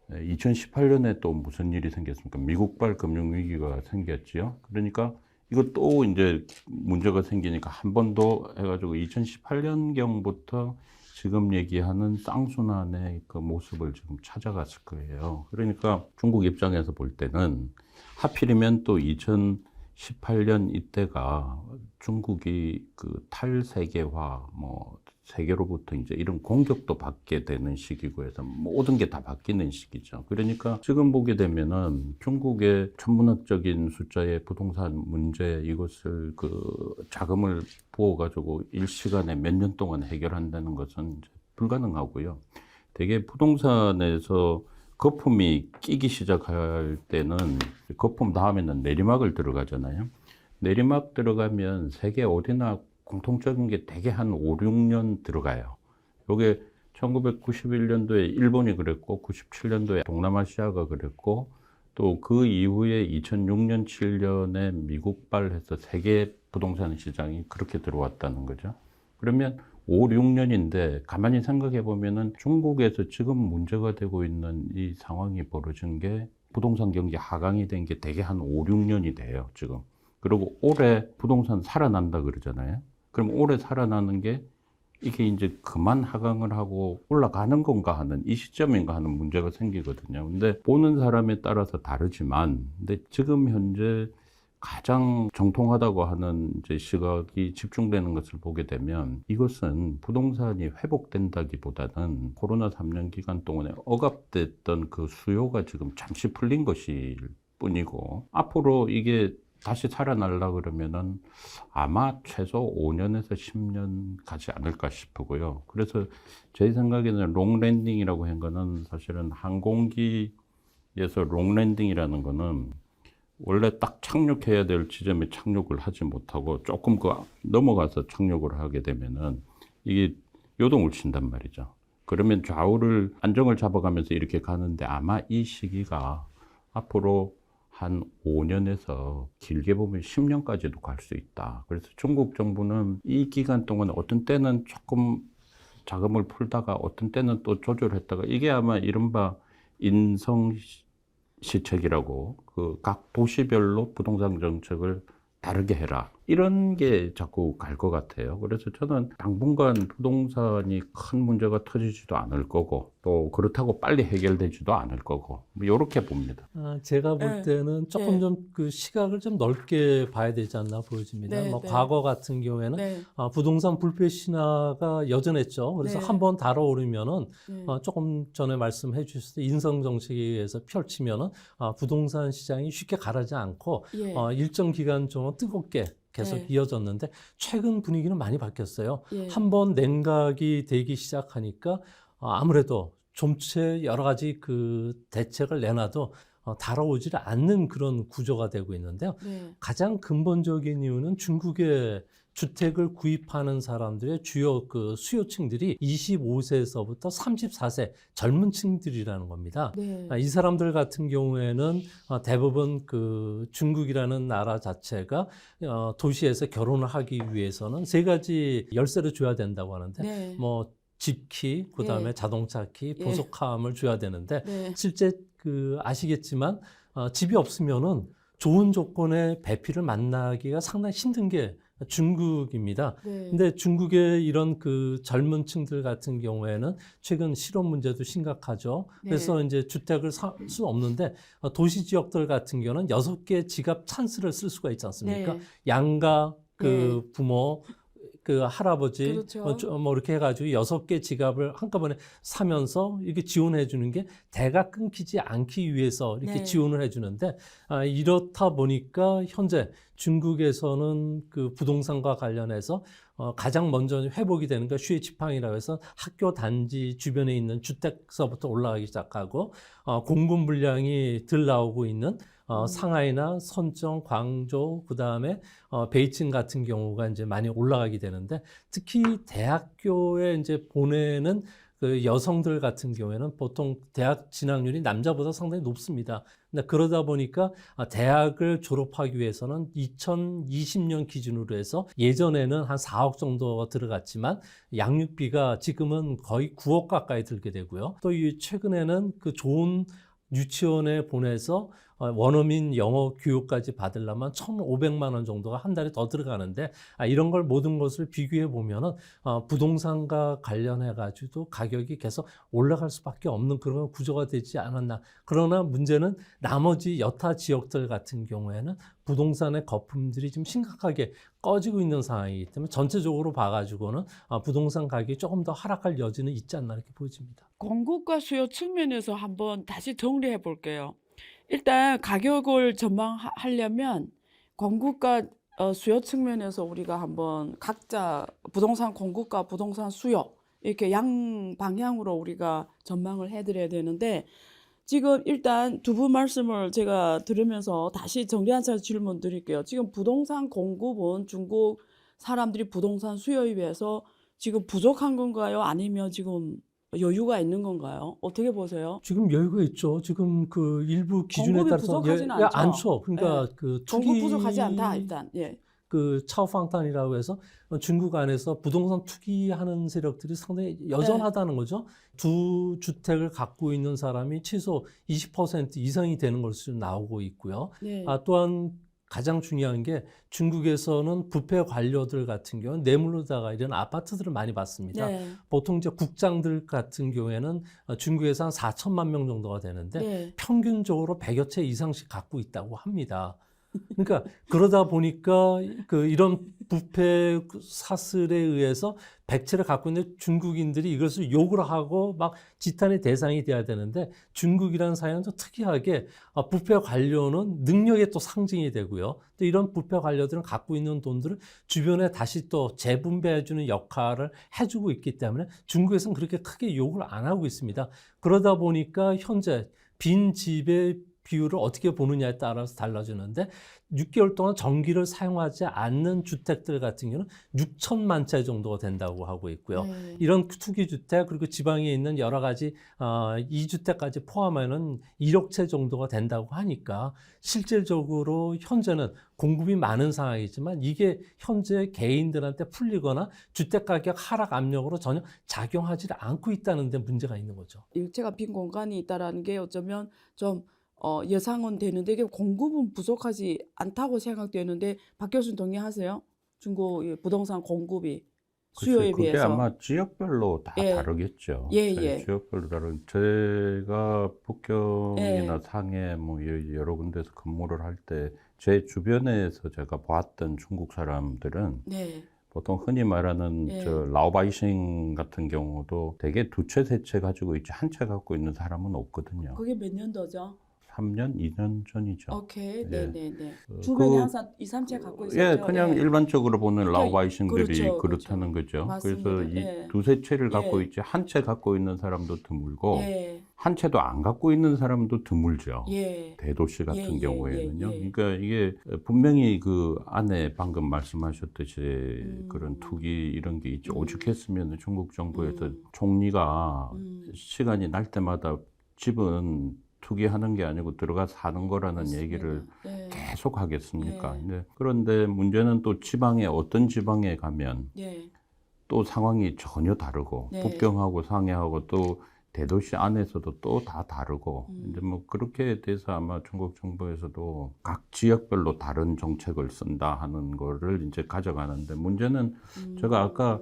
2018년에 또 무슨 일이 생겼습니까? 미국발 금융위기가 생겼지요. 그러니까 이거 또 이제 문제가 생기니까 한 번 더 해가지고 2018년경부터 지금 얘기하는 쌍순환의 그 모습을 지금 찾아갔을 거예요. 그러니까 중국 입장에서 볼 때는 하필이면 또 2018년 이때가 중국이 그 탈세계화, 뭐 세계로부터 이제 이런 공격도 받게 되는 시기고 해서 모든 게 다 바뀌는 시기죠. 그러니까 지금 보게 되면은 중국의 천문학적인 숫자의 부동산 문제 이것을 그 자금을 부어가지고 일시간에 몇 년 동안 해결한다는 것은 이제 불가능하고요. 되게 부동산에서 거품이 끼기 시작할 때는 거품 다음에는 내리막을 들어가잖아요. 내리막 들어가면 세계 어디나 공통적인 게 대개 한 5, 6년 들어가요. 요게 1991년도에 일본이 그랬고 97년도에 동남아시아가 그랬고 또 그 이후에 2006년, 7년에 미국발해서 세계 부동산 시장이 그렇게 들어왔다는 거죠. 그러면 5, 6년인데 가만히 생각해 보면은 중국에서 지금 문제가 되고 있는 이 상황이 벌어진 게 부동산 경기 하강이 된 게 대개 한 5, 6년이 돼요, 지금. 그리고 올해 부동산 살아난다 그러잖아요. 그럼 올해 살아나는 게 이게 이제 그만 하강을 하고 올라가는 건가 하는 이 시점인가 하는 문제가 생기거든요. 근데 보는 사람에 따라서 다르지만, 근데 지금 현재 가장 정통하다고 하는 이제 시각이 집중되는 것을 보게 되면 이것은 부동산이 회복된다기보다는 코로나 3년 기간 동안에 억압됐던 그 수요가 지금 잠시 풀린 것일 뿐이고 앞으로 이게 다시 살아나려 그러면은 아마 최소 5년에서 10년 가지 않을까 싶고요. 그래서 제 생각에는 롱랜딩이라고 한 거는 사실은 항공기에서 롱랜딩이라는 거는 원래 딱 착륙해야 될 지점에 착륙을 하지 못하고 조금 그 넘어가서 착륙을 하게 되면은 이게 요동을 친단 말이죠. 그러면 좌우를 안정을 잡아가면서 이렇게 가는데 아마 이 시기가 앞으로 한 5년에서 길게 보면 10년까지도 갈 수 있다. 그래서 중국 정부는 이 기간 동안 어떤 때는 조금 자금을 풀다가 어떤 때는 또 조절했다가 이게 아마 이른바 인성 시책이라고 그 각 도시별로 부동산 정책을 다르게 해라. 이런 게 자꾸 갈 것 같아요. 그래서 저는 당분간 부동산이 큰 문제가 터지지도 않을 거고 또 그렇다고 빨리 해결되지도 않을 거고 뭐 이렇게 봅니다. 제가 볼 네. 때는 조금 네. 좀 그 시각을 좀 넓게 봐야 되지 않나 보여집니다. 네, 뭐 네. 과거 같은 경우에는 네. 부동산 불패 신화가 여전했죠. 그래서 네. 한번 달아오르면은 네. 조금 전에 말씀해 주셨을 때 인성 정책에 의해서 펼치면은 부동산 시장이 쉽게 가라지 않고 예. 일정 기간 동안 뜨겁게 계속 네. 이어졌는데 최근 분위기는 많이 바뀌었어요. 예. 한번 냉각이 되기 시작하니까 아무래도 좀체 여러 가지 그 대책을 내놔도 달아오질 않는 그런 구조가 되고 있는데요. 네. 가장 근본적인 이유는 중국의 주택을 구입하는 사람들의 주요 그 수요층들이 25세에서부터 34세 젊은 층들이라는 겁니다. 네. 이 사람들 같은 경우에는 대부분 그 중국이라는 나라 자체가 도시에서 결혼을 하기 위해서는 세 가지 열쇠를 줘야 된다고 하는데 네. 뭐 집키, 그다음에 예. 자동차 키, 예. 보석함을 줘야 되는데 네. 실제 그 아시겠지만 집이 없으면은 좋은 조건의 배필을 만나기가 상당히 힘든 게 중국입니다. 네. 근데 중국의 이런 그 젊은 층들 같은 경우에는 최근 실업 문제도 심각하죠. 네. 그래서 이제 주택을 살 수 없는데 도시 지역들 같은 경우는 6개 지갑 찬스를 쓸 수가 있지 않습니까? 네. 양가 그 네. 부모 그 할아버지 그렇죠. 뭐 이렇게 해가지고 6개 지갑을 한꺼번에 사면서 이렇게 지원해 주는 게 대가 끊기지 않기 위해서 이렇게 네. 지원을 해 주는데 이렇다 보니까 현재 중국에서는 그 부동산과 관련해서 가장 먼저 회복이 되는 게 슈에치팡이라고 해서 학교 단지 주변에 있는 주택서부터 올라가기 시작하고 공급 물량이 덜 나오고 있는 상하이나 선정, 광저우, 그 다음에 베이징 같은 경우가 이제 많이 올라가게 되는데 특히 대학교에 이제 보내는 그 여성들 같은 경우에는 보통 대학 진학률이 남자보다 상당히 높습니다. 근데 그러다 보니까 대학을 졸업하기 위해서는 2020년 기준으로 해서 예전에는 한 4억 정도 들어갔지만 양육비가 지금은 거의 9억 가까이 들게 되고요. 또 이 최근에는 그 좋은 유치원에 보내서 원어민 영어 교육까지 받으려면 1,500만 원 정도가 한 달에 더 들어가는데 이런 걸 모든 것을 비교해 보면은 부동산과 관련해 가지고도 가격이 계속 올라갈 수밖에 없는 그런 구조가 되지 않았나. 그러나 문제는 나머지 여타 지역들 같은 경우에는 부동산의 거품들이 좀 심각하게 꺼지고 있는 상황이기 때문에 전체적으로 봐가지고는 부동산 가격이 조금 더 하락할 여지는 있지 않나 이렇게 보여집니다. 공급과 수요 측면에서 한번 다시 정리해 볼게요. 일단 가격을 전망하려면 공급과 수요 측면에서 우리가 한번 각자 부동산 공급과 부동산 수요 이렇게 양 방향으로 우리가 전망을 해드려야 되는데 지금 일단 두 분 말씀을 제가 들으면서 다시 정리한 차례 질문 드릴게요. 지금 부동산 공급은 중국 사람들이 부동산 수요에 비해서 지금 부족한 건가요? 아니면 지금 여유가 있는 건가요? 어떻게 보세요? 지금 여유가 있죠. 지금 그 일부 기준에 공급이 따라서 부족하지는 않죠. 않죠. 그러니까 그 공급 부족하지 않다 일단. 예. 그 차오팡탄이라고 해서 중국 안에서 부동산 투기하는 세력들이 상당히 여전하다는 거죠. 두 주택을 갖고 있는 사람이 최소 20% 이상이 되는 것으로 나오고 있고요. 네. 또한 가장 중요한 게 중국에서는 부패 관료들 같은 경우는 뇌물로다가 이런 아파트들을 많이 받습니다. 네. 보통 이제 국장들 같은 경우에는 중국에서 한 4천만 명 정도가 되는데 네. 평균적으로 100여 채 이상씩 갖고 있다고 합니다. 그러니까 그러다 보니까 이런 부패 사슬에 의해서 100채를 갖고 있는 중국인들이 이것을 욕을 하고 막 지탄의 대상이 돼야 되는데 중국이라는 사회는 좀 특이하게 부패 관료는 능력의 또 상징이 되고요. 또 이런 부패 관료들은 갖고 있는 돈들을 주변에 다시 또 재분배해주는 역할을 해주고 있기 때문에 중국에서는 그렇게 크게 욕을 안 하고 있습니다. 그러다 보니까 현재 빈 집의 비율을 어떻게 보느냐에 따라서 달라지는데 6개월 동안 전기를 사용하지 않는 주택들 같은 경우는 6천만 채 정도가 된다고 하고 있고요. 네. 이런 투기주택 그리고 지방에 있는 여러 가지 2주택까지 포함하면 1억 채 정도가 된다고 하니까 실질적으로 현재는 공급이 많은 상황이지만 이게 현재 개인들한테 풀리거나 주택가격 하락 압력으로 전혀 작용하지 않고 있다는 데 문제가 있는 거죠. 일체가 빈 공간이 있다라는 게 어쩌면 좀 예상은 되는데 이게 공급은 부족하지 않다고 생각되는데 박 교수님 동의하세요? 중국 이 부동산 공급이 수요에 그게 비해서. 아마 지역별로 다 예. 다르겠죠. 예, 네, 예. 지역별로 제가 북경이나 예. 상해 뭐 여러 군데서 근무를 할 때 제 주변에서 제가 봤던 중국 사람들은 네. 보통 흔히 말하는 예. 라오바이싱 같은 경우도 대개 2채, 3채 가지고 있지 한 채 갖고 있는 사람은 없거든요. 그게 몇 년도죠? 3년, 2년 전이죠. 오케이. 예. 네네네. 주변에 항상 2, 3채 갖고 있었죠. 그냥 예. 일반적으로 보는 라오바이싱들이 그렇죠, 그렇다는 거죠. 맞습니다. 그래서 예. 두세 채를 갖고 예. 있지 한 채 갖고 있는 사람도 드물고 예. 한 채도 안 갖고 있는 사람도 드물죠. 예. 대도시 같은 예, 경우에는요. 예. 그러니까 이게 분명히 그 안에 방금 말씀하셨듯이 그런 투기 이런 게 있죠. 오죽했으면 중국 정부에서 총리가 시간이 날 때마다 집은 투기하는 게 아니고 들어가 사는 거라는 맞습니다. 얘기를 예. 계속 하겠습니까? 예. 그런데 문제는 또 지방에 어떤 지방에 가면 예. 또 상황이 전혀 다르고 네. 북경하고 상해하고 또 대도시 안에서도 또 다 다르고 이제 뭐 그렇게 돼서 아마 중국 정부에서도 각 지역별로 다른 정책을 쓴다 하는 거를 이제 가져가는데 문제는 제가 아까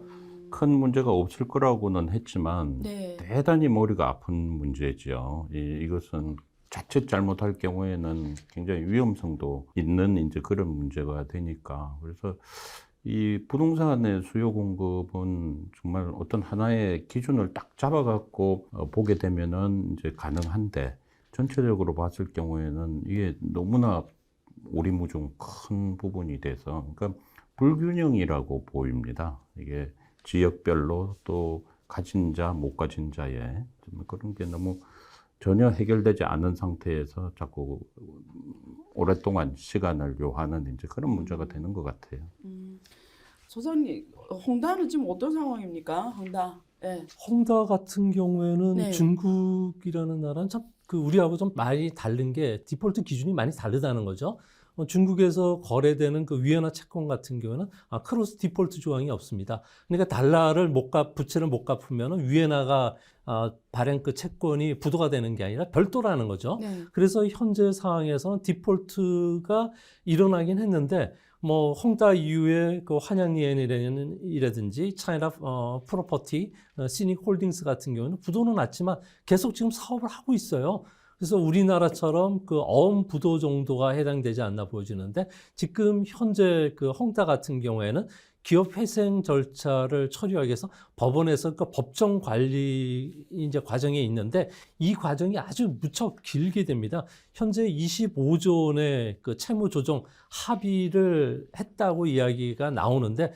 큰 문제가 없을 거라고는 했지만 네. 대단히 머리가 아픈 문제죠. 이것은 자칫 잘못할 경우에는 굉장히 위험성도 있는 이제 그런 문제가 되니까 그래서 이 부동산의 수요 공급은 정말 어떤 하나의 기준을 딱 잡아갖고 보게 되면은 이제 가능한데 전체적으로 봤을 경우에는 이게 너무나 오리무중 큰 부분이 돼서 그러니까 불균형이라고 보입니다. 이게 지역별로 또 가진 자, 못 가진 자의 그런 게 너무 전혀 해결되지 않은 상태에서 자꾸 오랫동안 시간을 요하는 이제 그런 문제가 되는 것 같아요. 소장님, 홍다는 지금 어떤 상황입니까? 홍다. 예. 홍다 같은 경우에는 네. 중국이라는 나라는 참 우리하고 좀 많이 다른 게 디폴트 기준이 많이 다르다는 거죠. 중국에서 거래되는 그 위안화 채권 같은 경우는 크로스 디폴트 조항이 없습니다. 그러니까 달러를 부채를 못 갚으면 위안화가 발행 채권이 부도가 되는 게 아니라 별도라는 거죠. 네. 그래서 현재 상황에서는 디폴트가 일어나긴 했는데 뭐 헝다 이후에 그 환양리엔이라든지 차이나 프로퍼티, 시닉 홀딩스 같은 경우는 부도는 났지만 계속 지금 사업을 하고 있어요. 그래서 우리나라처럼 그 어음 부도 정도가 해당되지 않나 보여지는데 지금 현재 그 헝다 같은 경우에는 기업 회생 절차를 처리하기 위해서 법원에서 그 법정 관리 이제 과정에 있는데 이 과정이 아주 무척 길게 됩니다. 현재 25조 원의 그 채무 조정 합의를 했다고 이야기가 나오는데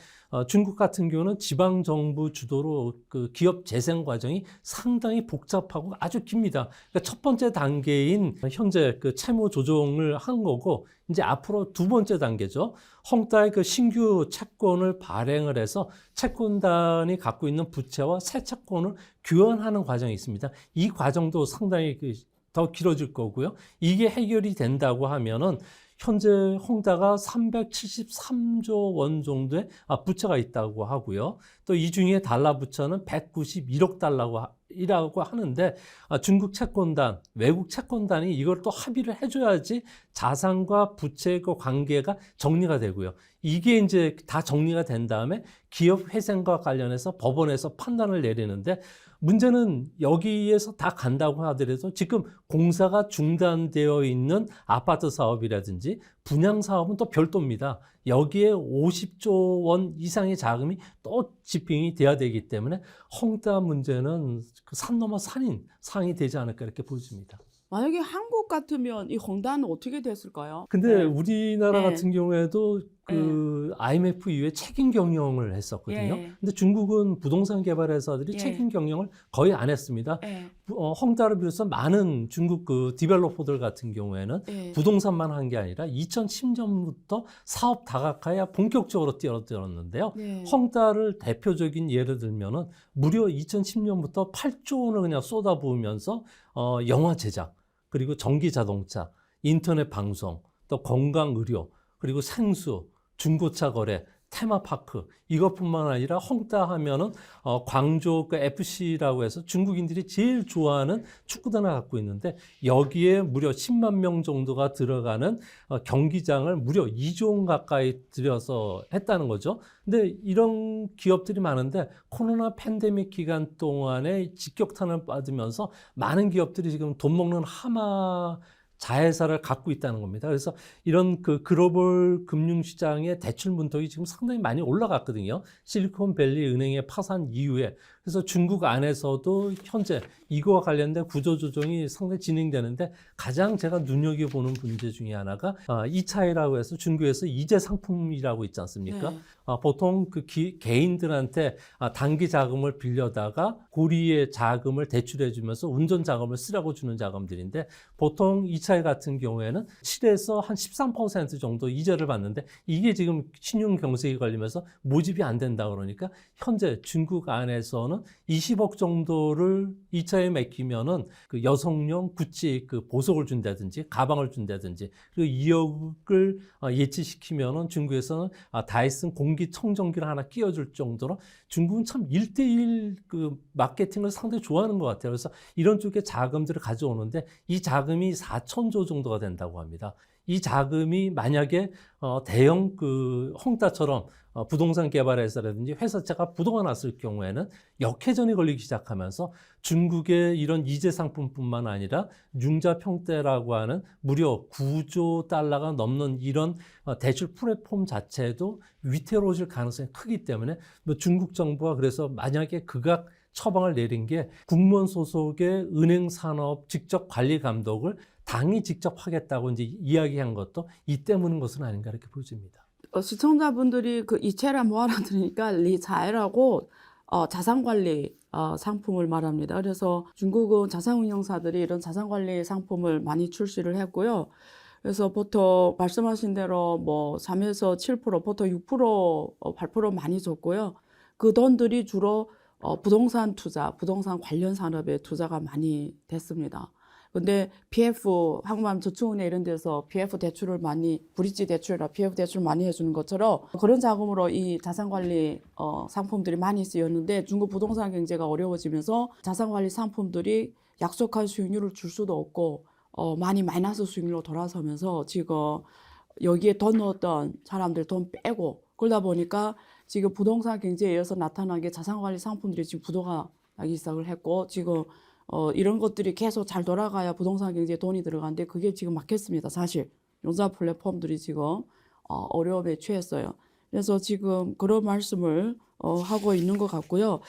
중국 같은 경우는 지방 정부 주도로 그 기업 재생 과정이 상당히 복잡하고 아주 깁니다. 그러니까 첫 번째 단계인 현재 그 채무 조정을 한 거고 이제 앞으로 두 번째 단계죠. 헝다의 그 신규 채권을 발행을 해서 채권단이 갖고 있는 부채와 새 채권을 교환하는 과정이 있습니다. 이 과정도 상당히 더 길어질 거고요. 이게 해결이 된다고 하면은 현재 헝다가 373조 원 정도의 부채가 있다고 하고요. 또 이 중에 달러 부채는 191억 달러이라고 하는데 중국 채권단, 외국 채권단이 이걸 또 합의를 해줘야지 자산과 부채의 그 관계가 정리가 되고요. 이게 이제 다 정리가 된 다음에 기업 회생과 관련해서 법원에서 판단을 내리는데 문제는 여기에서 다 간다고 하더라도 지금 공사가 중단되어 있는 아파트 사업이라든지 분양 사업은 또 별도입니다. 여기에 50조 원 이상의 자금이 또 집행이 돼야 되기 때문에 헝다 문제는 그 산 넘어 산인 상이 되지 않을까 이렇게 보여집니다. 만약에 한국 같으면 이 헝다는 어떻게 됐을까요? 근데 네. 우리나라 네. 같은 경우에도 그 IMF 이후에 책임 경영을 했었거든요. 예. 근데 중국은 부동산 개발 회사들이 예. 책임 경영을 거의 안 했습니다. 예. 헝다를 비롯해서 많은 중국 그 디벨로퍼들 같은 경우에는 예. 부동산만 한 게 아니라 2010년부터 사업 다각화에 본격적으로 뛰어들었는데요. 네. 헝다를 대표적인 예를 들면은 무려 2010년부터 8조 원을 그냥 쏟아부으면서 영화 제작, 그리고 전기 자동차, 인터넷 방송, 또 건강 의료, 그리고 생수, 중고차 거래, 테마파크 이것뿐만 아니라 헝다 하면은 광주 그 FC라고 해서 중국인들이 제일 좋아하는 축구단을 갖고 있는데 여기에 무려 10만 명 정도가 들어가는 경기장을 무려 2조 원 가까이 들여서 했다는 거죠. 근데 이런 기업들이 많은데 코로나 팬데믹 기간 동안에 직격탄을 받으면서 많은 기업들이 지금 돈 먹는 하마 자회사를 갖고 있다는 겁니다. 그래서 이런 그 글로벌 금융시장의 대출 문턱이 지금 상당히 많이 올라갔거든요. 실리콘밸리 은행의 파산 이후에. 그래서 중국 안에서도 현재 이거와 관련된 구조조정이 상당히 진행되는데 가장 제가 눈여겨보는 문제 중에 하나가 이차이라고 해서 중국에서 이재 상품이라고 있지 않습니까? 네. 보통 그 개인들한테 단기 자금을 빌려다가 고리의 자금을 대출해주면서 운전 자금을 쓰라고 주는 자금들인데 보통 이차이 같은 경우에는 7에서 한 13% 정도 이자를 받는데 이게 지금 신용 경색이 걸리면서 모집이 안 된다 그러니까 현재 중국 안에서는 20억 정도를 이차에 맡기면은 그 여성용 구찌 그 보석을 준다든지 가방을 준다든지 그리고 2억을 예치시키면은 중국에서는 다이슨 공기청정기를 하나 끼워줄 정도로 중국은 참 1대1 그 마케팅을 상당히 좋아하는 것 같아요. 그래서 이런 쪽에 자금들을 가져오는데 이 자금이 4천조 정도가 된다고 합니다. 이 자금이 만약에 대형 그 헝다처럼 부동산 개발회사라든지 회사채가 부도가 났을 경우에는 역회전이 걸리기 시작하면서 중국의 이런 이재 상품뿐만 아니라 융자평대라고 하는 무려 9조 달러가 넘는 이런 대출 플랫폼 자체도 위태로워질 가능성이 크기 때문에 뭐 중국 정부가 그래서 만약에 극악 처방을 내린 게 국무원 소속의 은행 산업 직접 관리 감독을 당이 직접 하겠다고 이제 이야기한 것도 이 때문인 것은 아닌가 이렇게 보여집니다. 시청자분들이 그 이체라 뭐 알아들으니까 리자이라고 자산관리 상품을 말합니다. 그래서 중국은 자산운용사들이 이런 자산관리 상품을 많이 출시를 했고요. 그래서 보통 말씀하신 대로 뭐 3에서 7%, 보통 6%, 8% 많이 줬고요. 그 돈들이 주로 부동산 투자, 부동산 관련 산업에 투자가 많이 됐습니다. 근데 PF 한국마을저축은행 이런 데서 PF 대출을 많이 브릿지 대출이나 PF 대출 많이 해주는 것처럼 그런 자금으로 이 자산관리 상품들이 많이 쓰였는데 중국 부동산 경제가 어려워지면서 자산관리 상품들이 약속한 수익률을 줄 수도 없고 많이 마이너스 수익률로 돌아서면서 지금 여기에 돈 넣었던 사람들 돈 빼고 그러다 보니까 지금 부동산 경제에 의해서 나타난 게 자산관리 상품들이 지금 부도가 나기 시작을 했고 지금 이런 것들이 계속 잘 돌아가야 부동산 경제에 돈이 들어가는데 그게 지금 막혔습니다. 사실 용사 플랫폼들이 지금 어려움에 처했어요. 그래서 지금 그런 말씀을 하고 있는 것 같고요.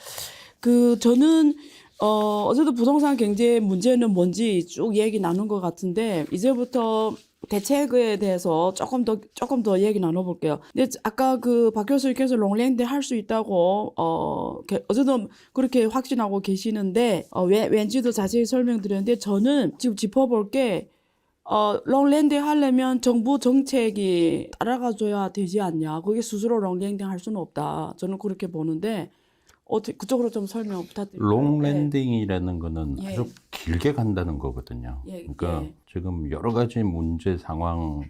저는 어제도 부동산 경제 문제는 뭔지 쭉 얘기 나눈 것 같은데 이제부터 대책에 대해서 조금 더 얘기 나눠볼게요. 근데 아까 박 교수님께서 롱랜드 할 수 있다고 어제도 그렇게 확신하고 계시는데 왠지도 자세히 설명드렸는데 저는 지금 짚어볼 게 롱랜드 하려면 정부 정책이 따라가줘야 되지 않냐. 그게 스스로 롱랜드 할 수는 없다. 저는 그렇게 보는데 그쪽으로 좀 설명 부탁드립니다. 롱랜딩이라는 거는 예. 아주 길게 간다는 거거든요. 예, 그러니까 예. 지금 여러 가지 문제 상황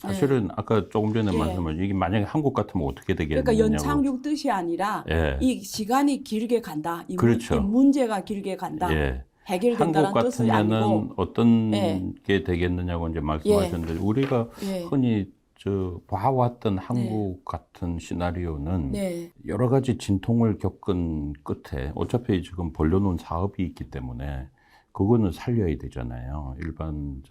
사실은 아까 조금 전에 예. 말씀하신 이게 만약에 한국 같으면 어떻게 되겠느냐고. 그러니까 연착륙 뜻이 아니라 예. 이 시간이 길게 간다. 그렇죠. 이 문제가 길게 간다. 예. 해결된다는 한국 뜻이 같으면은 아니고. 어떤 예. 게 되겠느냐고 이제 말씀하셨는데 우리가 예. 흔히 봐왔던 한국 같은 시나리오는 네. 여러 가지 진통을 겪은 끝에 어차피 지금 벌려놓은 사업이 있기 때문에 그거는 살려야 되잖아요. 일반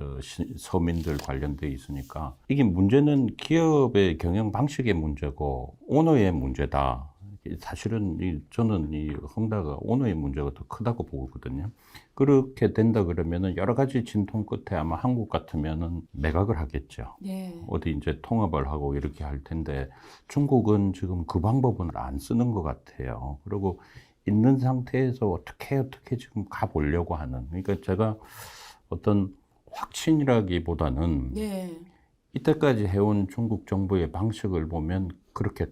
서민들 관련돼 있으니까. 이게 문제는 기업의 경영 방식의 문제고 오너의 문제다. 사실은 저는 이 헝다가 오너의 문제가 더 크다고 보거든요. 그렇게 된다 그러면은 여러 가지 진통 끝에 아마 한국 같으면은 매각을 하겠죠. 네. 어디 이제 통합을 하고 이렇게 할 텐데 중국은 지금 그 방법은 안 쓰는 것 같아요. 그리고 있는 상태에서 어떻게 지금 가보려고 하는. 그러니까 제가 어떤 확신이라기보다는 네. 이때까지 해온 중국 정부의 방식을 보면 그렇게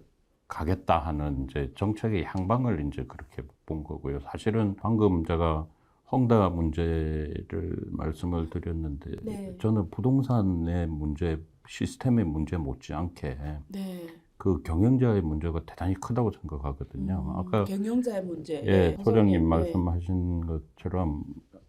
가겠다 하는 이제 정책의 향방을 이제 그렇게 본 거고요. 사실은 방금 제가 헝다 문제를 말씀을 드렸는데 네. 저는 부동산의 문제, 시스템의 문제 못지않게 네. 그 경영자의 문제가 대단히 크다고 생각하거든요. 아까 경영자의 문제. 예, 소장님 네. 말씀하신 것처럼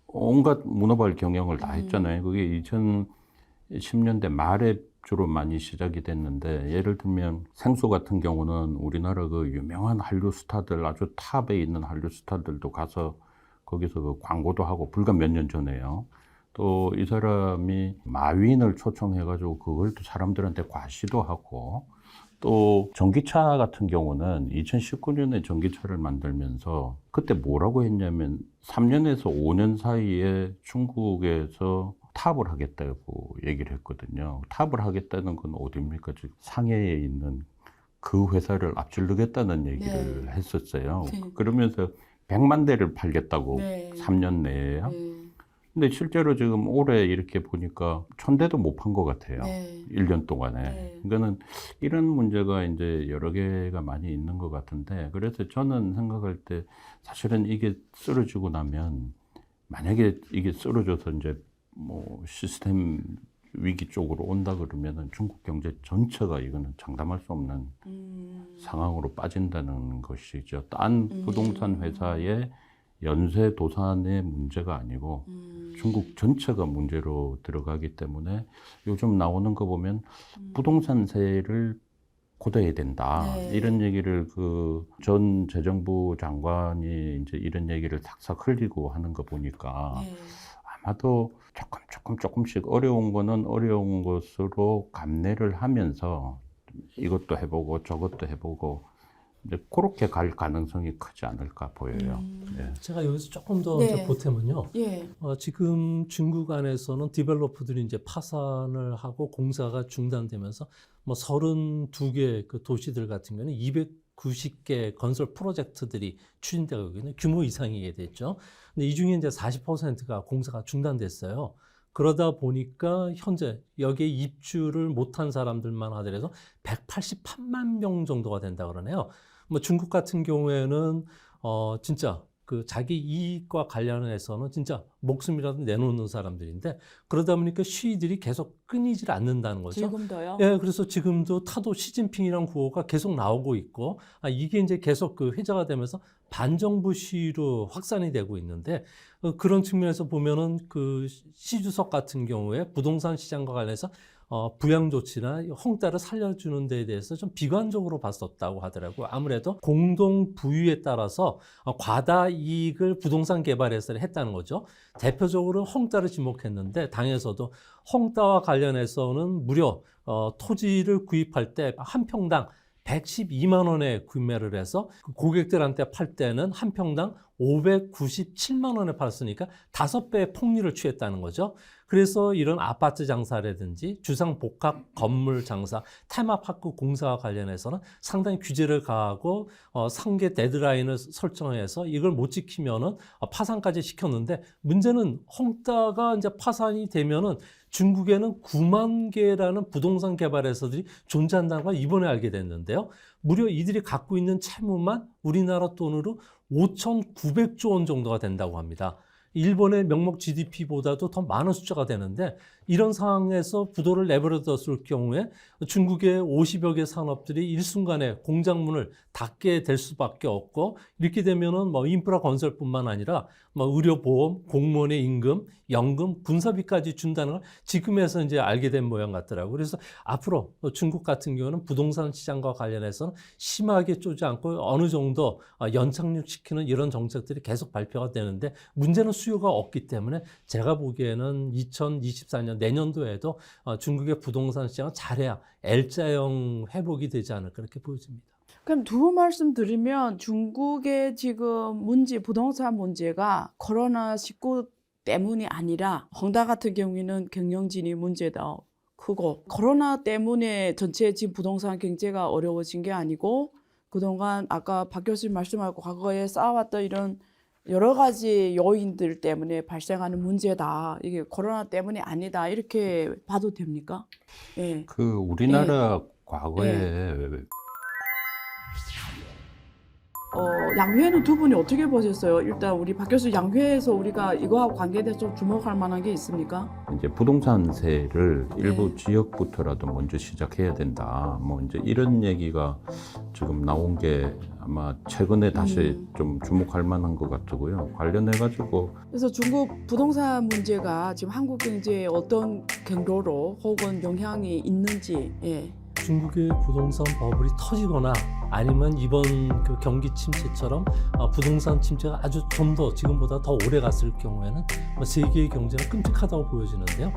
온갖 문어발 경영을 다 했잖아요. 그게 2010년대 말에 주로 많이 시작이 됐는데 예를 들면 생수 같은 경우는 우리나라 그 유명한 한류 스타들 아주 탑에 있는 한류 스타들도 가서 거기서 그 광고도 하고 불과 몇 년 전에요. 또 이 사람이 마윈을 초청해가지고 그걸 또 사람들한테 과시도 하고 또 전기차 같은 경우는 2019년에 전기차를 만들면서 그때 뭐라고 했냐면 3년에서 5년 사이에 중국에서 탑을 하겠다고 얘기를 했거든요. 탑을 하겠다는 건 어디입니까? 즉 상해에 있는 그 회사를 앞질르겠다는 얘기를 네. 했었어요. 네. 그러면서 100만 대를 팔겠다고 네. 3년 내에요. 네. 근데 실제로 지금 올해 이렇게 보니까 1000대도 못 판 것 같아요. 네. 1년 동안에. 네. 그러니까는 이런 문제가 이제 여러 개가 많이 있는 것 같은데 그래서 저는 생각할 때 사실은 이게 쓰러지고 나면 만약에 이게 쓰러져서 이제 뭐 시스템 위기 쪽으로 온다 그러면은 중국 경제 전체가 이거는 장담할 수 없는 상황으로 빠진다는 것이죠. 딴 부동산 회사의 연쇄 도산의 문제가 아니고 중국 전체가 문제로 들어가기 때문에 요즘 나오는 거 보면 부동산세를 고려해야 된다. 네. 이런 얘기를 그 전 재정부 장관이 이제 이런 얘기를 싹싹 흘리고 하는 거 보니까 네. 아마도 조금씩 어려운 거는 어려운 것으로 감내를 하면서 이것도 해보고 저것도 해보고 이제 그렇게 갈 가능성이 크지 않을까 보여요. 예. 제가 여기서 조금 더 네. 보태면요. 예. 지금 중국 안에서는 디벨로퍼들이 이제 파산을 하고 공사가 중단되면서 뭐 32개 그 도시들 같은 경우는 290개 건설 프로젝트들이 추진되고 있는 규모 이상이게 됐죠. 근데 이 중에 이제 40%가 공사가 중단됐어요. 그러다 보니까 현재 여기에 입주를 못한 사람들만 하더라도 188만 명 정도가 된다 그러네요. 뭐 중국 같은 경우에는 진짜 그 자기 이익과 관련해서는 진짜 목숨이라도 내놓는 사람들인데 그러다 보니까 시위들이 계속 끊이질 않는다는 거죠. 지금도요? 예, 그래서 지금도 타도 시진핑이라는 구호가 계속 나오고 있고, 이게 이제 계속 그 회자가 되면서 반정부 시위로 확산이 되고 있는데, 그런 측면에서 보면은 그 시 주석 같은 경우에 부동산 시장과 관련해서 부양 조치나 헝다를 살려주는 데에 대해서 좀 비관적으로 봤었다고 하더라고요. 아무래도 공동 부유에 따라서 과다 이익을 부동산 개발에서 했다는 거죠. 대표적으로 헝다를 지목했는데 당에서도 헝다와 관련해서는 무려 토지를 구입할 때 한 평당 112만 원에 구매를 해서 고객들한테 팔 때는 한 평당 597만 원에 팔았으니까 5배의 폭리를 취했다는 거죠. 그래서 이런 아파트 장사라든지 주상복합 건물 장사, 테마파크 공사와 관련해서는 상당히 규제를 가하고 상계 데드라인을 설정해서 이걸 못 지키면은 파산까지 시켰는데 문제는 헝다가 이제 파산이 되면은 중국에는 9만 개라는 부동산 개발 회사들이 존재한다는 걸 이번에 알게 됐는데요. 무려 이들이 갖고 있는 채무만 우리나라 돈으로 5,900조 원 정도가 된다고 합니다. 일본의 명목 GDP보다도 더 많은 숫자가 되는데 이런 상황에서 부도를 내버려뒀을 경우에 중국의 50여 개 산업들이 일순간에 공장문을 닫게 될 수밖에 없고 이렇게 되면은 뭐 인프라 건설뿐만 아니라 뭐 의료보험, 공무원의 임금, 연금, 군사비까지 준다는 걸 지금에서 이제 알게 된 모양 같더라고요. 그래서 앞으로 중국 같은 경우는 부동산 시장과 관련해서는 심하게 쪼지 않고 어느 정도 연착륙시키는 이런 정책들이 계속 발표가 되는데 문제는 수요가 없기 때문에 제가 보기에는 2024년 내년도에도 중국의 부동산 시장은 잘해야 L자형 회복이 되지 않을까 그렇게 보여집니다. 그럼 두 말씀 드리면 중국의 지금 문제, 부동산 문제가 코로나19 때문이 아니라 헝다 같은 경우에는 경영진이 문제다 크고 코로나 때문에 전체 지금 부동산 경제가 어려워진 게 아니고 그동안 아까 박 교수님 말씀하고 과거에 쌓아왔던 이런 여러 가지 요인들 때문에 발생하는 문제다. 이게 코로나 때문이 아니다. 이렇게 봐도 됩니까? 예. 그 우리나라 과거에 양회는 두 분이 어떻게 보셨어요? 일단 우리 박 교수 양회에서 우리가 이거하고 관계돼서 좀 주목할 만한 게 있습니까? 이제 부동산세를 일부 지역부터라도 먼저 시작해야 된다. 뭐 이제 이런 얘기가 지금 나온 게 아마 최근에 다시 좀 주목할 만한 것 같고요. 관련해가지고 그래서 중국 부동산 문제가 지금 한국 경제에 어떤 경로로 혹은 영향이 있는지, 예. 중국의 부동산 버블이 터지거나 아니면 이번 그 경기 침체처럼 부동산 침체가 아주 좀 더 지금보다 더 오래 갔을 경우에는 세계의 경제는 끔찍하다고 보여지는데요.